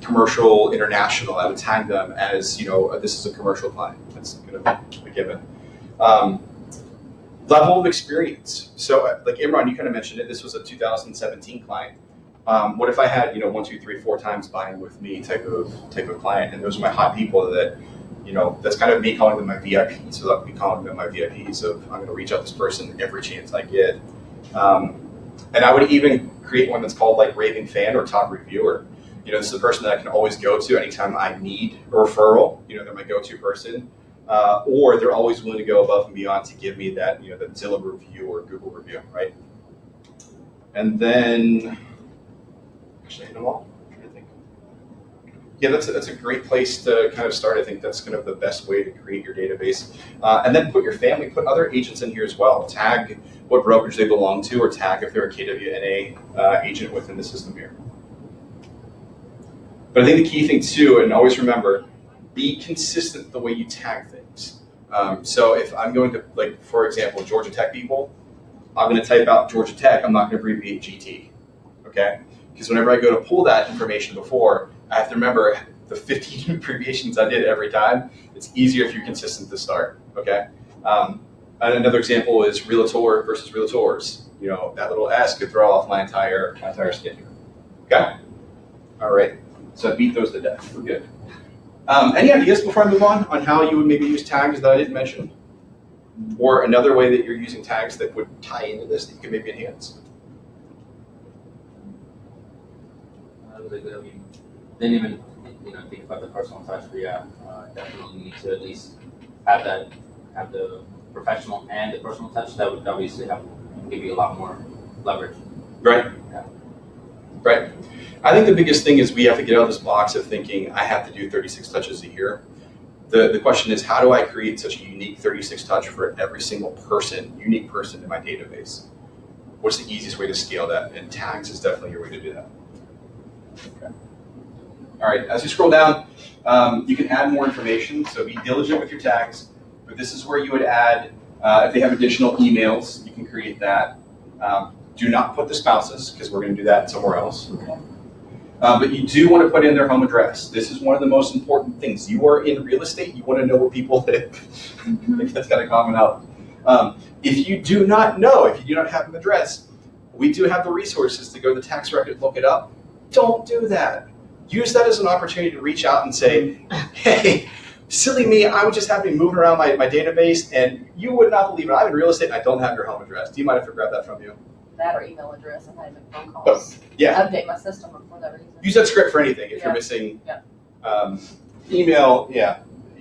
commercial, international, I would tag them as, this is a commercial client. That's going to be a given. Level of experience. So like Imran, you kind of mentioned it, this was a 2017 client. What if I had, 1, 2, 3, 4 times buying with me type of client, and those are my hot people that, that's kind of me calling them my VIPs. So that would be calling them my VIPs of, I'm going to reach out to this person every chance I get. And I would even create one that's called like raving fan or top reviewer. This is the person that I can always go to anytime I need a referral. They're my go-to person. Or they're always willing to go above and beyond to give me that, that Zillow review or Google review, right? And then, actually, I hit them all. I'm trying to think. Yeah, that's a great place to kind of start. I think that's kind of the best way to create your database. And then put your family, put other agents in here as well. Tag what brokerage they belong to, or tag if they're a KWNA agent within the system here. But I think the key thing too, and always remember, be consistent the way you tag things. So if I'm going to, like, for example, Georgia Tech people, I'm going to type out Georgia Tech. I'm not going to abbreviate GT, okay? Because whenever I go to pull that information before, I have to remember the 15 abbreviations I did every time. It's easier if you're consistent to start, okay? And another example is realtor versus realtors. That little S could throw off my entire schedule, okay? All right, so I beat those to death. We're good. Any ideas before I move on how you would maybe use tags that I didn't mention? Or another way that you're using tags that would tie into this that you could maybe enhance? Didn't even think about the personal touch, but yeah, definitely need to at least have the professional and the personal touch. That would obviously give you a lot more leverage. Right. Yeah. Right. I think the biggest thing is we have to get out of this box of thinking I have to do 36 touches a year. The question is, how do I create such a unique 36 touch for every single unique person in my database? What's the easiest way to scale that? And tags is definitely your way to do that. Okay. All right, as you scroll down, you can add more information, so be diligent with your tags. But this is where you would add, if they have additional emails, you can create that. Do not put the spouses, because we're going to do that somewhere else. Okay. But you do want to put in their home address. This is one of the most important things. You are in real estate, you want to know where people live. I think that's got a common out. If you do not know, if you do not have an address, we do have the resources to go to the tax record, look it up. Don't do that. Use that as an opportunity to reach out and say, hey, silly me, I would just have me moving around my database, and you would not believe it. I'm in real estate and I don't have your home address. Do you mind if I grab that from you? That or email address, and I make phone calls. Yeah. Update my system for that reason. Use that script for anything. If you're missing email,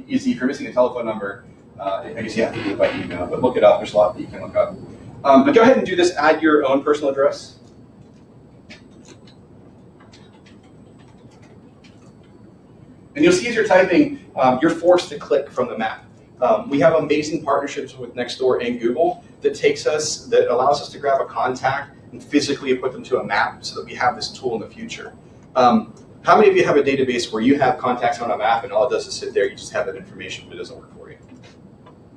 easy. If you're missing a telephone number, I guess you have to do it by email, but look it up. There's a lot that you can look up. But go ahead and do this. Add your own personal address. And you'll see as you're typing, you're forced to click from the map. We have amazing partnerships with Nextdoor and Google that allows us to grab a contact and physically put them to a map so that we have this tool in the future. How many of you have a database where you have contacts on a map and all it does is sit there, you just have that information, but it doesn't work for you?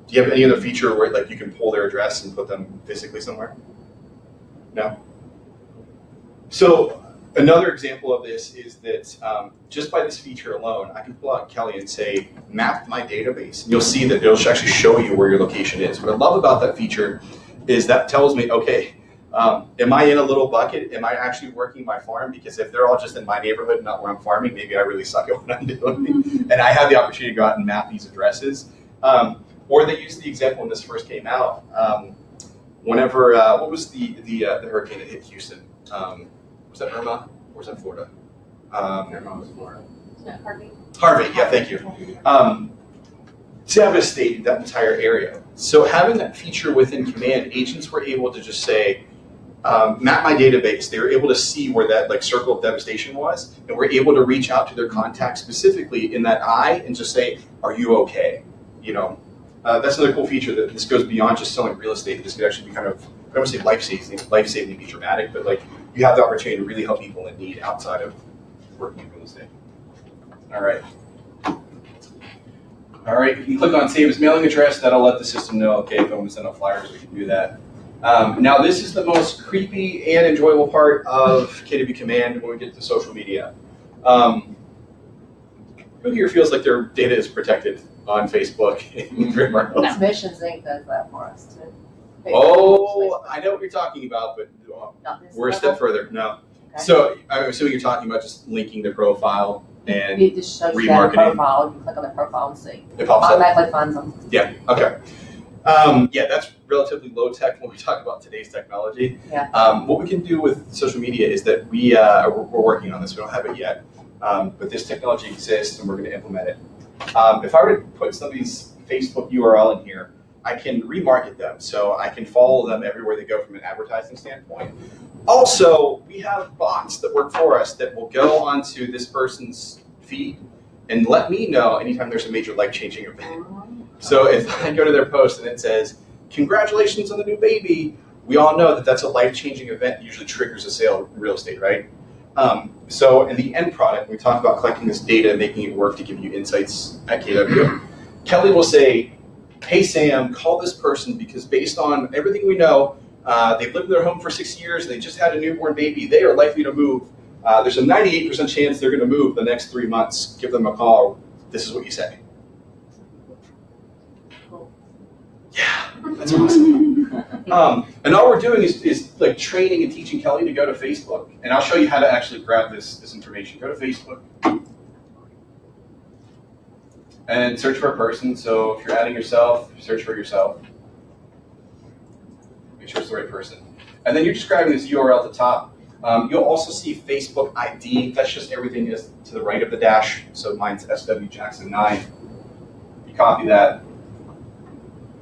Do you have any other feature where like you can pull their address and put them physically somewhere? No? So another example of this is that just by this feature alone, I can pull out Kelly and say, map my database. And you'll see that it'll actually show you where your location is. What I love about that feature is that tells me, okay, am I in a little bucket? Am I actually working my farm? Because if they're all just in my neighborhood, not where I'm farming, maybe I really suck at what I'm doing. And I have the opportunity to go out and map these addresses. Or they used the example when this first came out. Whenever, what was the hurricane that hit Houston? Was that Irma or was that Florida? Paramount was Florida. Yeah, Harvey. Harvey, yeah, thank you. Devastated that entire area. So having that feature within Command, agents were able to just say, map my database. They were able to see where that like circle of devastation was, and were able to reach out to their contacts specifically in that eye and just say, "Are you okay?" You know, that's another cool feature that this goes beyond just selling real estate. This could actually be kind of, I don't want to say life-saving, be dramatic, but like you have the opportunity to really help people in need outside of working in real estate. All right. All right, you can click on Save as Mailing Address. That'll let the system know, okay, if I want to send out flyers, we can do that. Now, this is the most creepy and enjoyable part of KWCommand when we get to social media. Who here feels like their data is protected on Facebook and everywhere else? Missions Inc. does that for us too. Oh, I know what you're talking about, but Not this we're a level. step further. No. Okay. So I'm assuming you're talking about just linking their profile and It just shows you their remarketing. profile. You can click on their profile and see. it pops up. Automatically finds them. Yeah, okay. Yeah, that's relatively low tech when we talk about today's technology. Yeah. What we can do with social media is that we're working on this. We don't have it yet, but this technology exists and we're going to implement it. If I were to put somebody's Facebook URL in here, I can remarket them, so I can follow them everywhere they go from an advertising standpoint. Also, we have bots that work for us that will go onto this person's feed and let me know anytime there's a major life-changing event. So if I go to their post and it says, "Congratulations on the new baby," we all know that that's a life-changing event that usually triggers a sale in real estate, right? So in the end product, we talk about collecting this data and making it work to give you insights at KW. Kelly will say, "Hey Sam, call this person because based on everything we know, they've lived in their home for 6 years, and they just had a newborn baby. They are likely to move. There's a 98% chance they're going to move the next 3 months. Give them a call. This is what you say." Yeah, that's awesome. And all we're doing is like training and teaching Kelly to go to Facebook. And I'll show you how to actually grab this information. Go to Facebook and search for a person. So if you're adding yourself, search for yourself. Make sure it's the right person. And then you're just grabbing this URL at the top. You'll also see Facebook ID. That's just everything is to the right of the dash. So mine's SW Jackson 9. You copy that.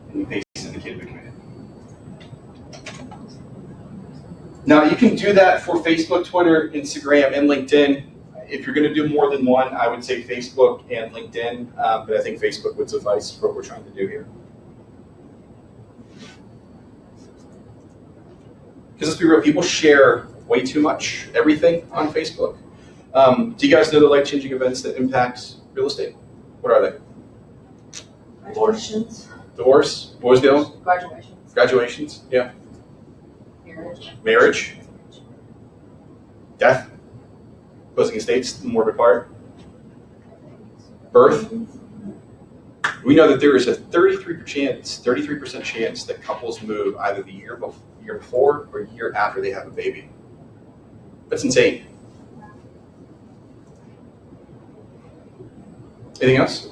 And you paste it in the KW command. Now you can do that for Facebook, Twitter, Instagram, and LinkedIn. If you're going to do more than one, I would say Facebook and LinkedIn, but I think Facebook would suffice for what we're trying to do here. Because let's be real, people share way too much everything on Facebook. Do you guys know the life-changing events that impact real estate? What are they? Graduations. Divorce? What was the other one? Graduations. Graduations? Yeah. Marriage. Marriage? Death? Closing estates, morbid part? Birth? We know that there is a 33% chance that couples move either the year before or year after they have a baby. That's insane. Anything else?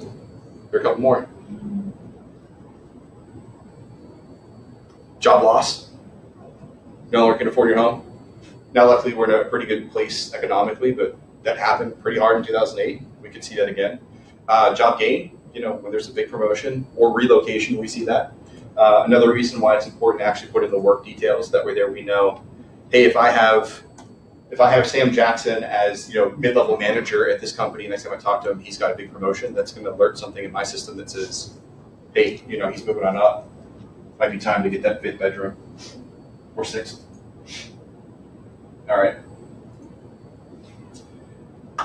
There are a couple more. Job loss. No longer can afford your home. Now, luckily, we're in a pretty good place economically, but that happened pretty hard in 2008. We could see that again. Job gain, when there's a big promotion or relocation, we see that. Another reason why it's important to actually put in the work details. That way there we know, hey, if I have Sam Jackson as mid-level manager at this company, next time I talk to him, he's got a big promotion, that's going to alert something in my system that says, hey, he's moving on up. Might be time to get that 5th bedroom or 6th. All right.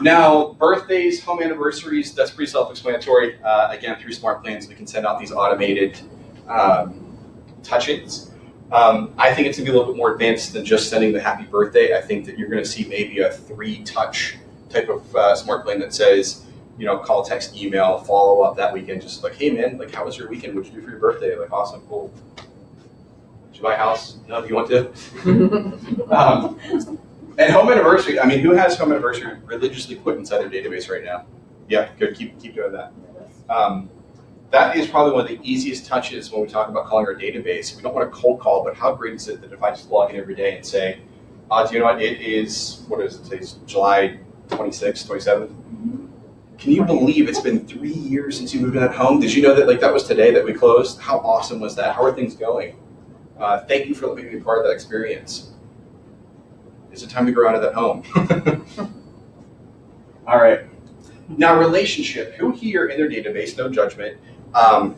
Now, birthdays, home anniversaries, that's pretty self-explanatory. Again, through smart plans, we can send out these automated touch-ins. I think it's going to be a little bit more advanced than just sending the happy birthday. I think that you're going to see maybe a 3-touch type of smart plan that says, call, text, email, follow up that weekend. Just like, hey man, like, how was your weekend? What'd you do for your birthday? Like, awesome, cool. Did you buy a house? No, if you want to. And home anniversary. I mean, who has home anniversary religiously put inside their database right now? Yeah, good. Keep doing that. That is probably one of the easiest touches when we talk about calling our database. We don't want to cold call, but how great is it that if I just log in every day and say, do you know what? It is, what is it? Today's July 26, 27. Can you believe it's been 3 years since you moved in that home? Did you know that that was today that we closed? How awesome was that? How are things going? Thank you for letting me be part of that experience. Is it time to grow out of that home? All right. Now, relationship. Who here in their database, no judgment,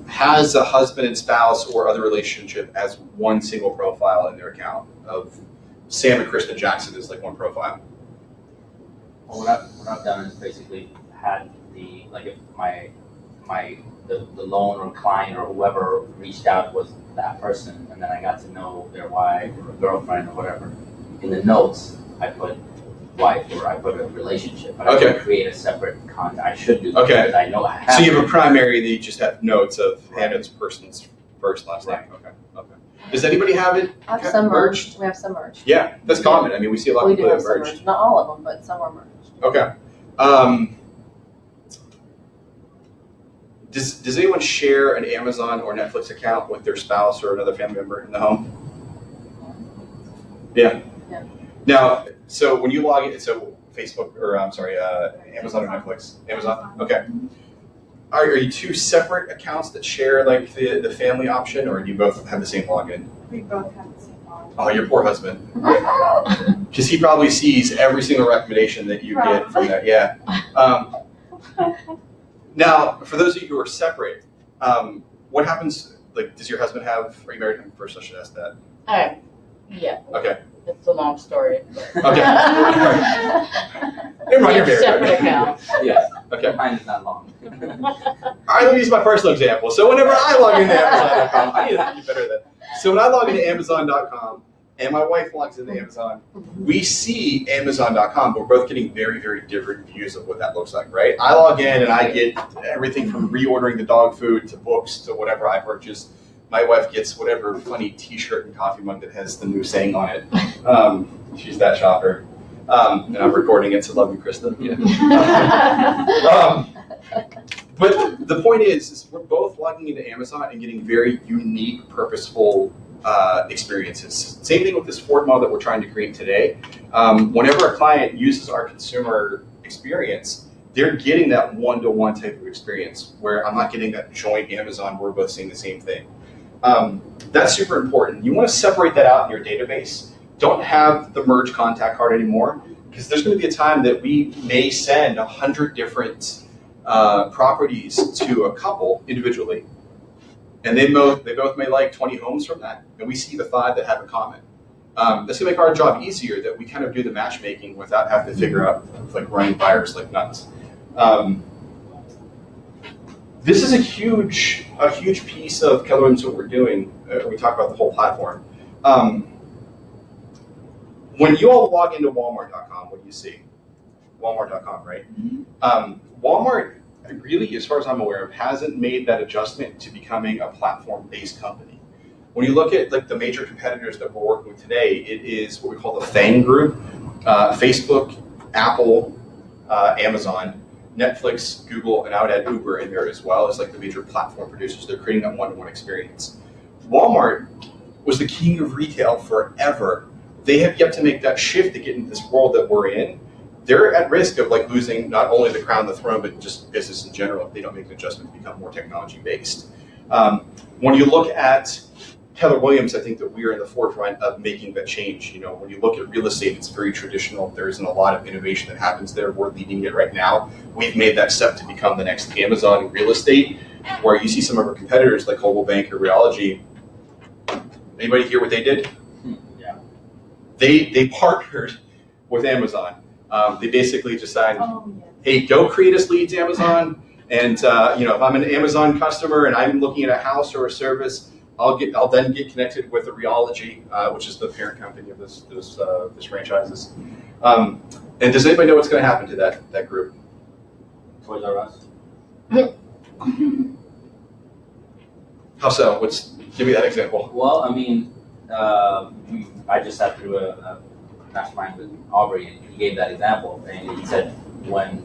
has a husband and spouse or other relationship as one single profile in their account? Of Sam and Kristen Jackson is like one profile. Well, what I've done is basically had if the loan or client or whoever reached out was that person, and then I got to know their wife or girlfriend or whatever. In the notes, I put wife or I put a relationship, but I didn't create a separate contact. I should do that because I know I have. So you have a primary that you just have notes of Hannah's person's first, last name. Okay. Does anybody have it? I have some merged. We have some merged. Yeah, that's common. I mean, we see a lot of people that merged. Not all of them, but some are merged. Okay. Does anyone share an Amazon or Netflix account with their spouse or another family member in the home? Yeah. Now, so when you log in, so Facebook or Amazon or Netflix? Amazon. Okay. Are you two separate accounts that share like the family option, or do you both have the same login? We both have the same login. Oh, your poor husband. Because he probably sees every single recommendation that you get from that. Yeah. Now, for those of you who are separate, what happens? Like, does your husband have? Are you married to him first? I should ask that. Yeah. Okay. It's a long story. Okay. Never mind, you're married. Separate accounts. Yes. Okay. Mine is not long. All right, let me use my personal example. So whenever I log into Amazon.com, I need to be better at that. So when I log into Amazon.com and my wife logs into Amazon, we see Amazon.com, but we're both getting very, very different views of what that looks like, right? I log in and I get everything from reordering the dog food to books to whatever I purchased. My wife gets whatever funny T-shirt and coffee mug that has the new saying on it. She's that shopper. And I'm recording it, so love you, Krista. Yeah. But the point is we're both logging into Amazon and getting very unique, purposeful experiences. Same thing with this Ford model that we're trying to create today. Whenever a client uses our consumer experience, they're getting that one-to-one type of experience where I'm not getting that joint Amazon where we're both seeing the same thing. That's super important. You want to separate that out in your database. Don't have the merge contact card anymore, because there's going to be a time that we may send 100 different properties to a couple individually, and they both may like 20 homes from that, and we see the 5 that have in common. That's going to make our job easier, that we kind of do the matchmaking without having to figure out like running buyers like nuts. This is a huge piece of Keller Williams what we're doing. We talk about the whole platform. When you all log into Walmart.com, what do you see? Walmart.com, right? Walmart really, as far as I'm aware of, hasn't made that adjustment to becoming a platform-based company. When you look at like the major competitors that we're working with today, it is what we call the FANG group: Facebook, Apple, Amazon, Netflix, Google, and I would add Uber in there as well as like the major platform producers. They're creating that one-to-one experience. Walmart was the king of retail forever. They have yet to make that shift to get into this world that we're in. They're at risk of like losing not only the crown, the throne, but just business in general if they don't make an adjustment to become more technology-based. When you look at Keller Williams, I think that we are in the forefront of making that change. You know, when you look at real estate, it's very traditional. There isn't a lot of innovation that happens there. We're leading it right now. We've made that step to become the next Amazon in real estate, where you see some of our competitors like Global Bank or Realogy. Anybody hear what they did? Yeah. They partnered with Amazon. They basically decided, hey, go create us leads, Amazon. And if I'm an Amazon customer and I'm looking at a house or a service, I'll then get connected with a Realogy, which is the parent company of this franchises. And does anybody know what's going to happen to that group? Toys R Us. How so? Give me that example. Well, I mean, I just sat through a mastermind with Aubrey, and he gave that example. And he said when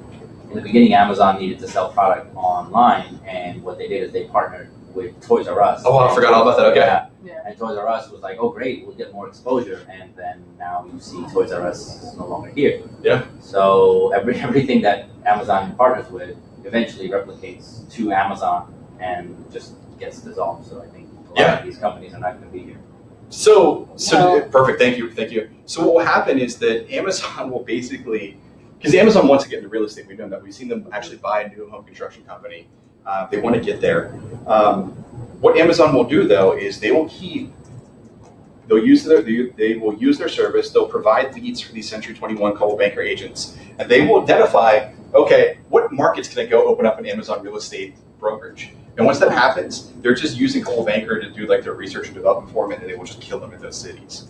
in the beginning Amazon needed to sell product online, and what they did is they partnered with Toys R Us. Oh, I forgot all about that. Okay. Yeah. Yeah. And Toys R Us was like, oh great, we'll get more exposure, and then now you see Toys R Us is no longer here. Yeah. So everything that Amazon partners with eventually replicates to Amazon and just gets dissolved. So I think a lot of these companies are not going to be here. So Well- perfect. Thank you. So what will happen is that Amazon will basically, because Amazon wants to get into real estate. We've done that. We've seen them actually buy a new home construction company. They want to get there. What Amazon will do though is they will use their service. They'll provide leads for these Century 21 Coldwell Banker agents, and they will identify, okay, what markets can I go open up an Amazon real estate brokerage? And once that happens, they're just using Coldwell Banker to do like their research and development for them, and they will just kill them in those cities.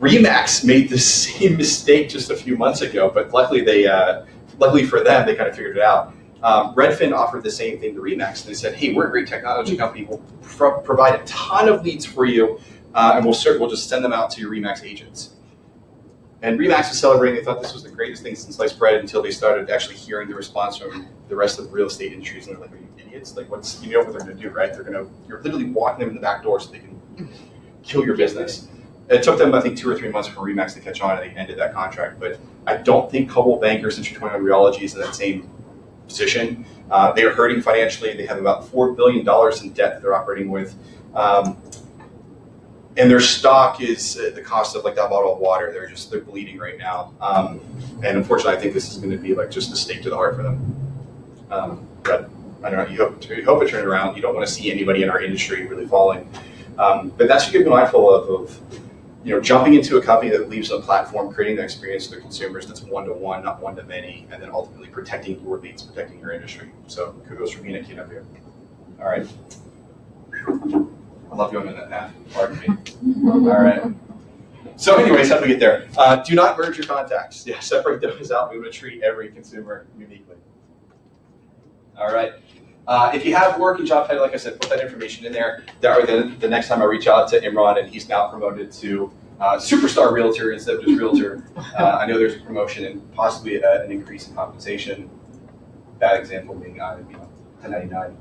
Remax made the same mistake just a few months ago, but luckily for them, they kind of figured it out. Redfin offered the same thing to Remax, and they said, "Hey, we're a great technology company. We'll provide a ton of leads for you, and we'll just send them out to your Remax agents." And Remax was celebrating. They thought this was the greatest thing since sliced bread until they started actually hearing the response from the rest of the real estate industries, and they're like, "Are you idiots? Like, you know what they're going to do, right? You're literally walking them in the back door so they can kill your business." It took them, I think, 2 or 3 months for Remax to catch on, and they ended that contract. But I don't think Coldwell Banker, Century 21 Rheology is in that same position. They are hurting financially. They have about $4 billion in debt that they're operating with. And their stock is the cost of like that bottle of water. They're bleeding right now. And unfortunately, I think this is going to be like just a stake to the heart for them. But I don't know, you hope it turns around. You don't want to see anybody in our industry really falling. But that's what you have to be mindful of jumping into a company that leaves a platform, creating the experience for the consumers that's one-to-one, not one-to-many, and then ultimately protecting your leads, protecting your industry. So kudos for being a kid up here. All right. I love going in that path. Pardon me. All right. So anyways, how do we get there? Do not merge your contacts. Yeah, separate those out. We want to treat every consumer uniquely. All right. If you have working job title, like I said, put that information in there. That way, the next time I reach out to Imran, and he's now promoted to superstar realtor instead of just realtor, I know there's a promotion and possibly an increase in compensation. Bad example being, 1099.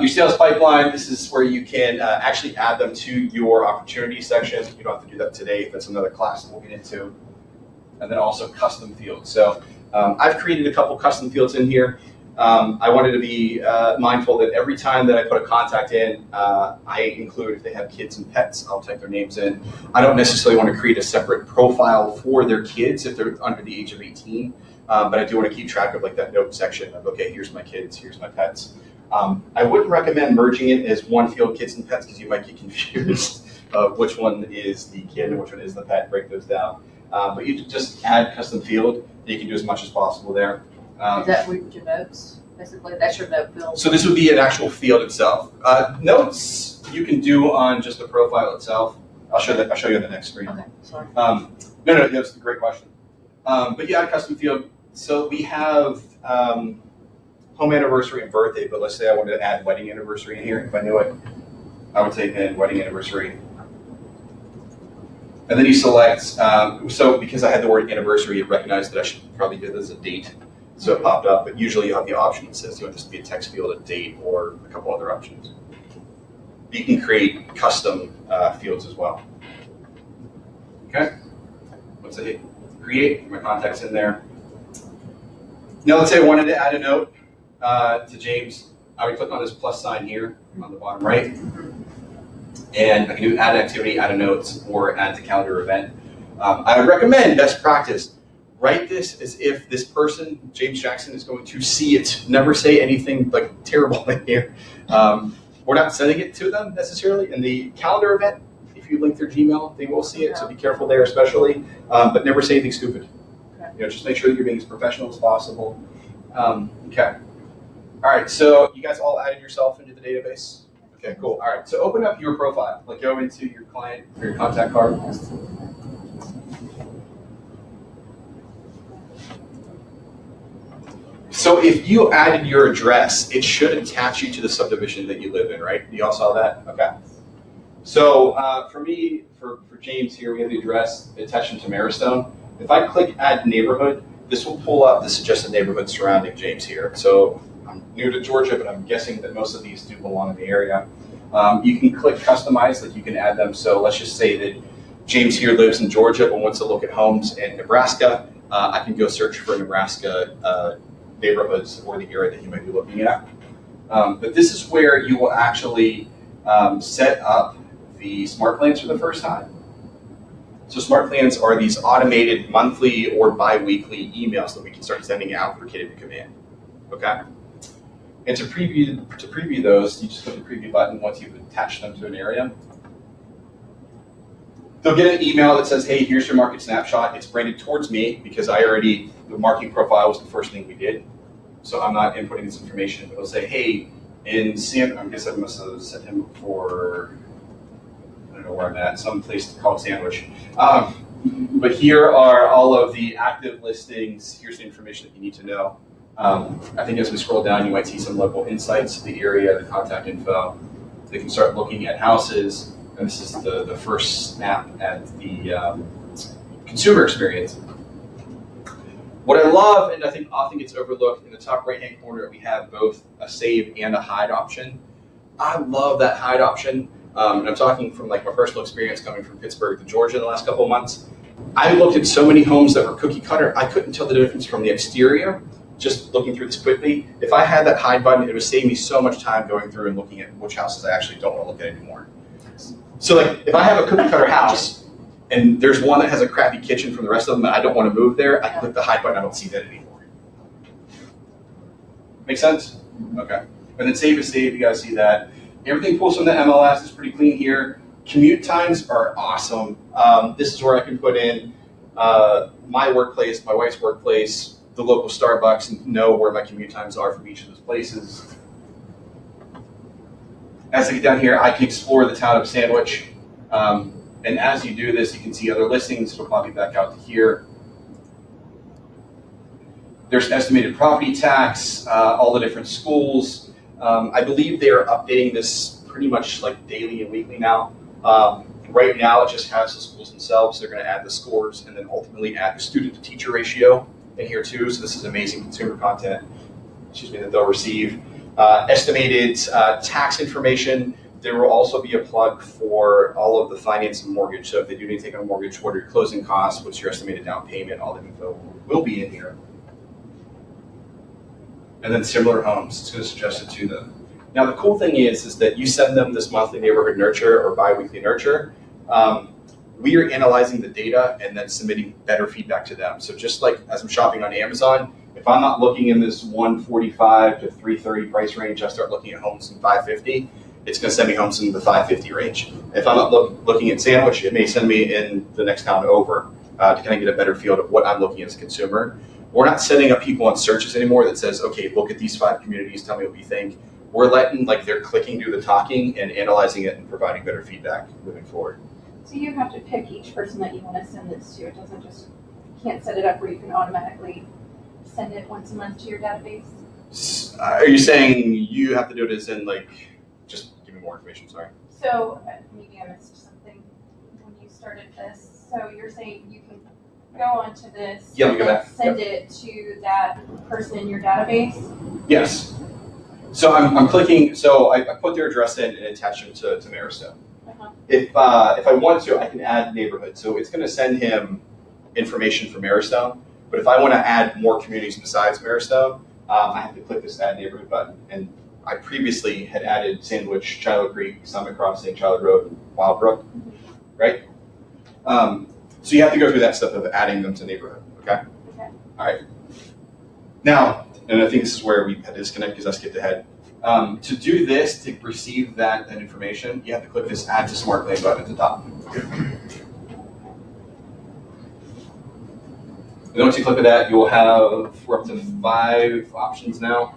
Your sales pipeline, this is where you can actually add them to your opportunity section. You don't have to do that today. That's another class that we'll get into. And then also custom fields. So I've created a couple custom fields in here. I wanted to be mindful that every time that I put a contact in, I include if they have kids and pets, I'll type their names in. I don't necessarily want to create a separate profile for their kids if they're under the age of 18, but I do want to keep track of like that note section of, okay, here's my kids, here's my pets. I wouldn't recommend merging it as one field, kids and pets, because you might get confused of which one is the kid and which one is the pet. Break those down. But you just add custom field. You can do as much as possible there. Is that with your notes? Basically, that's your note field. So this would be an actual field itself. Notes you can do on just the profile itself. I'll show you on the next screen. Okay, sorry. No, that's a great question. But yeah, a custom field. So we have home anniversary and birthday, but let's say I wanted to add wedding anniversary in here. If I knew it, I would type in wedding anniversary. And then you select, so because I had the word anniversary, it recognized that I should probably do this as a date. So it popped up, but usually you have the option that says you want this to be a text field, a date, or a couple other options. You can create custom fields as well. Okay, once I hit create, my contact's in there. Now let's say I wanted to add a note to James. I would click on this plus sign here on the bottom right, and I can do add activity, add a notes, or add to calendar event. I would recommend best practice. Write this as if this person, James Jackson, is going to see it. Never say anything like terrible in here. We're not sending it to them necessarily. In the calendar event, if you link their Gmail, they will see it. So be careful there, especially. But never say anything stupid. Okay. Just make sure that you're being as professional as possible. Okay. All right. So you guys all added yourself into the database. Okay. Cool. All right. So open up your profile. Like go into your client or your contact card. So if you added your address, it should attach you to the subdivision that you live in, right? You all saw that? Okay. So for me, for James here, we have the address attached to Maristone. If I click add neighborhood, this will pull up the suggested neighborhood surrounding James here. So I'm new to Georgia, but I'm guessing that most of these do belong in the area. You can click customize, like you can add them. So let's just say that James here lives in Georgia but wants to look at homes in Nebraska. I can go search for Nebraska neighborhoods or the area that you might be looking at. But this is where you will actually set up the smart plans for the first time. So smart plans are these automated monthly or bi-weekly emails that we can start sending out for KWCommand. Okay? And to preview those, you just click the preview button once you've attached them to an area. They'll get an email that says, hey, here's your market snapshot. It's branded towards me because the marketing profile was the first thing we did. So I'm not inputting this information. It'll say, hey, I guess I must have sent him for, I don't know where I'm at, some place called Sandwich. But here are all of the active listings. Here's the information that you need to know. I think as we scroll down, you might see some local insights, the area, the contact info. They can start looking at houses. And this is the first snap at the consumer experience. What I love, and I think often gets overlooked, in the top right-hand corner, we have both a save and a hide option. I love that hide option. And I'm talking from like my personal experience coming from Pittsburgh to Georgia in the last couple of months. I looked at so many homes that were cookie cutter, I couldn't tell the difference from the exterior, just looking through this quickly. If I had that hide button, it would save me so much time going through and looking at which houses I actually don't want to look at anymore. So like, if I have a cookie cutter house, and there's one that has a crappy kitchen from the rest of them and I don't want to move there, I can click the hide button, I don't see that anymore. Make sense? Okay. And then save is save, you guys see that. Everything pulls from the MLS, is pretty clean here. Commute times are awesome. This is where I can put in my workplace, my wife's workplace, the local Starbucks, and know where my commute times are from each of those places. As I get down here, I can explore the town of Sandwich. And as you do this, you can see other listings. It'll pop you back out to here. There's estimated property tax, all the different schools. I believe they are updating this pretty much like daily and weekly now. Right now, it just has the schools themselves. They're going to add the scores and then ultimately add the student-to-teacher ratio in here too. So this is amazing consumer content, that they'll receive. Estimated tax information. There will also be a plug for all of the finance and mortgage. So if they do need to take on a mortgage, what are your closing costs? What's your estimated down payment? All the info will be in here. And then similar homes, it's going to suggest it to them. Now the cool thing is that you send them this monthly neighborhood nurture or bi-weekly nurture. We are analyzing the data and then submitting better feedback to them. So just like as I'm shopping on Amazon, if I'm not looking in this 145 to 330 price range, I start looking at homes in 550. It's going to send me homes in the 550 range. If I'm not looking at Sandwich, it may send me in the next town over to kind of get a better feel of what I'm looking at as a consumer. We're not setting up people on searches anymore that says, okay, look at these 5 communities, tell me what you think. We're letting they're clicking, do the talking, and analyzing it and providing better feedback moving forward. So you have to pick each person that you want to send this to. It doesn't just, you can't set it up where you can automatically send it once a month to your database. Are you saying you have to do it as in just give me more information, sorry. So maybe I missed something when you started this. So you're saying you can go onto this and send it to that person in your database? Yes. So I'm clicking, so I put their address in and attach them to Maristone. Uh-huh. If I want to, I can add neighborhood. So it's going to send him information for Maristone. But if I want to add more communities besides Maristone, I have to click this add neighborhood button. And I previously had added Sandwich, Shiloh Creek, Summit Crossing, Child Road, and Wildbrook, right? So you have to go through that step of adding them to neighborhood, okay? Okay. All right. Now, and I think this is where we had to disconnect because I skipped ahead. To do this, to receive that information, you have to click this Add to Smart Plan button at the top. And once you click that, you will have, we're up to 5 options now.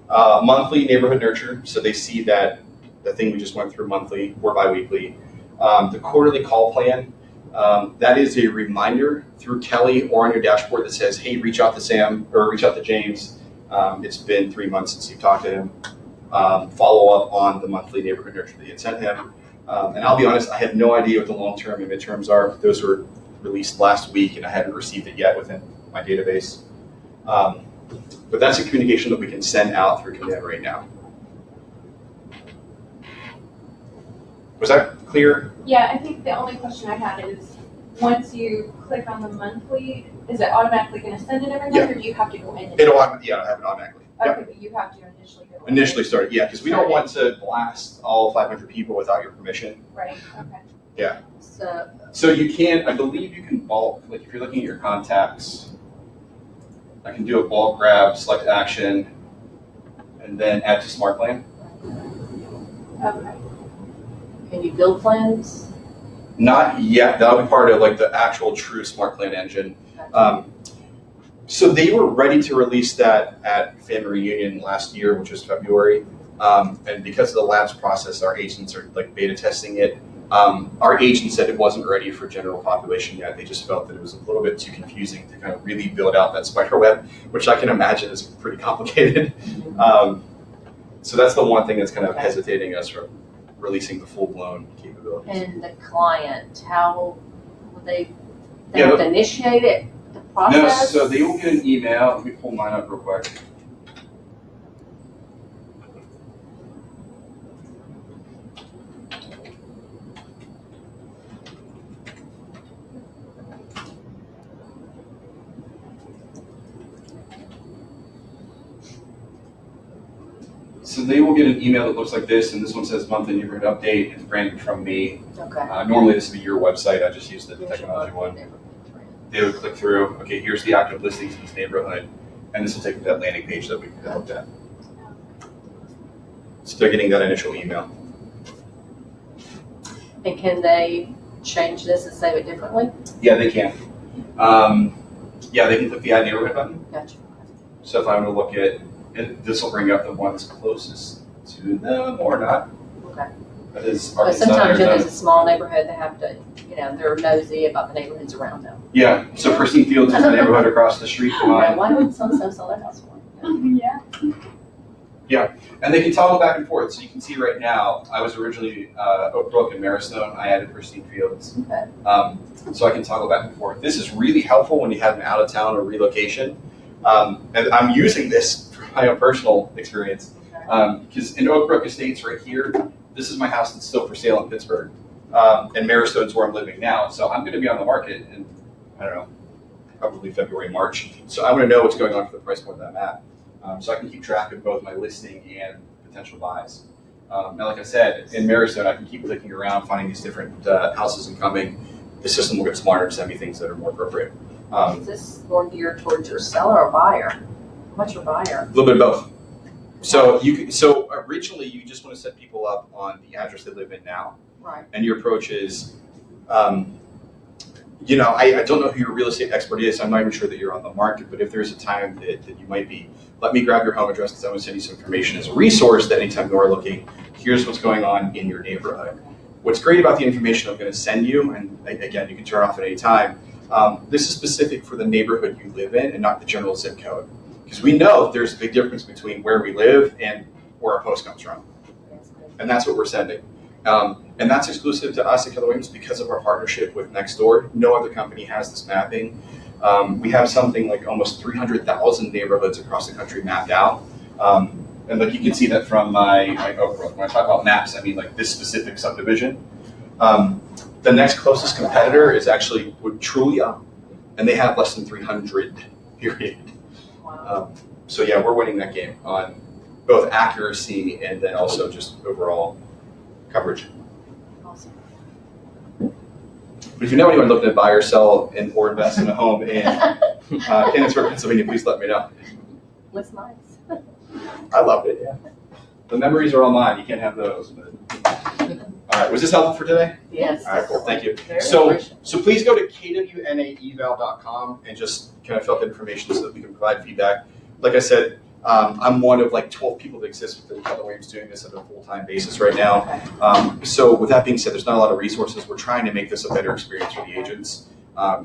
Monthly neighborhood nurture, so they see that the thing we just went through monthly or bi-weekly. The quarterly call plan, that is a reminder through Kelly or on your dashboard that says, hey, reach out to Sam or reach out to James. It's been 3 months since you've talked to him. Follow up on the monthly neighborhood nurture that you had sent him. And I'll be honest, I have no idea what the long-term and midterms are. Those were released last week and I haven't received it yet within my database. But that's a communication that we can send out through Command right now. Was that clear? Yeah, I think the only question I had is, once you click on the monthly, is it automatically gonna send it every month, or do you have to go in? It'll happen automatically. Okay, Yep. but you have to initially go in. Initially started, yeah, because we don't want to blast all 500 people without your permission. Right, okay. So, You can, I believe you can bulk, like if you're looking at your contacts, I can do a bulk grab, select action, and then add to smart plan. Okay. can you build plans? Not yet, that'll be part of like the actual true smart plan engine. So they were ready to release that at Family Reunion last year, which was February. And because of the labs process, our agents are like beta testing it. Our agent said it wasn't ready for general population yet. They just felt that it was a little bit too confusing to kind of really build out that spider web, which I can imagine is pretty complicated. So that's the one thing that's kind of hesitating us from releasing the full-blown capabilities. And the client, how will they Yeah, have to initiate it, the No, process? so they will get an email. Let me pull mine up real quick. So they will get an email that looks like this, and this one says monthly neighborhood update. It's branded from me. Okay. Normally this would be your website. I just use the technology one. They would click through, okay, here's the active listings in this neighborhood, and this will take them to that landing page that we looked at. So they're getting that initial email. And can they change this and save it differently? Yeah, they can. Yeah, they can click the add neighborhood button. Gotcha. So if I'm going to look at, and this will bring up the one that's closest to them or not. Okay. That is But Arkansas, sometimes if Arizona. it's a small neighborhood, they have to, they're nosy about the neighborhoods around them. Yeah, so Pristine Fields is the neighborhood across the street from Right, mine. why would so-and-so sell their house for? Yeah. And they can toggle back and forth. So you can see right now, I was originally Oak Brook and Maristone. I added Pristine Fields. Okay. So I can toggle back and forth. This is really helpful when you have an out of town or relocation. And I'm using this for my own personal experience. Because in Oak Brook Estates right here, this is my house that's still for sale in Pittsburgh. And Maristone's where I'm living now. So I'm going to be on the market in, I don't know, probably February, March. So I want to know what's going on for the price point that I'm at. So I can keep track of both my listing and potential buys. Now, like I said, in Maristone, I can keep clicking around, finding these different houses incoming. The system will get smarter and send me things that are more appropriate. Is this more geared towards your seller or buyer? How much your buyer? A little bit of both. So so originally you just want to set people up on the address they live in now, Right. and your approach is, I don't know who your real estate expert is. I'm not even sure that you're on the market, but if there's a time that you might be, let me grab your home address because I'm going to send you some information as a resource that anytime you are looking, here's what's going on in your neighborhood. What's great about the information I'm going to send you, and again, you can turn it off at any time, this is specific for the neighborhood you live in and not the general zip code. Because we know there's a big difference between where we live and where our post comes from. And that's what we're sending. And that's exclusive to us at Keller Williams because of our partnership with Nextdoor. No other company has this mapping. We have something like almost 300,000 neighborhoods across the country mapped out. And like you can see that from my Oak Brook. When I talk about maps, I mean like this specific subdivision. The next closest competitor is actually Trulia, and they have less than 300, period. Wow. So yeah, we're winning that game on both accuracy and then also just overall coverage. Awesome. But if you know anyone looking to buy or sell or invest in a home in Canonsburg, Pennsylvania, please let me know. Looks nice. I loved it, yeah. The memories are all mine. You can't have those. But... All right, was this helpful for today? Yes. All right, cool. Thank you. Very So efficient. please go to kwnaeval.com and just kind of fill out the information so that we can provide feedback. Like I said, I'm one of like 12 people that exist within Keller Williams doing this on a full-time basis right now. Okay. So with that being said, there's not a lot of resources. We're trying to make this a better experience for the agents.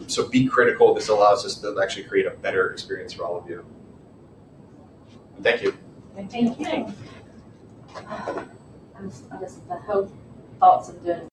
So be critical. This allows us to actually create a better experience for all of you. And thank you. Thank you. I just the whole thoughts of doing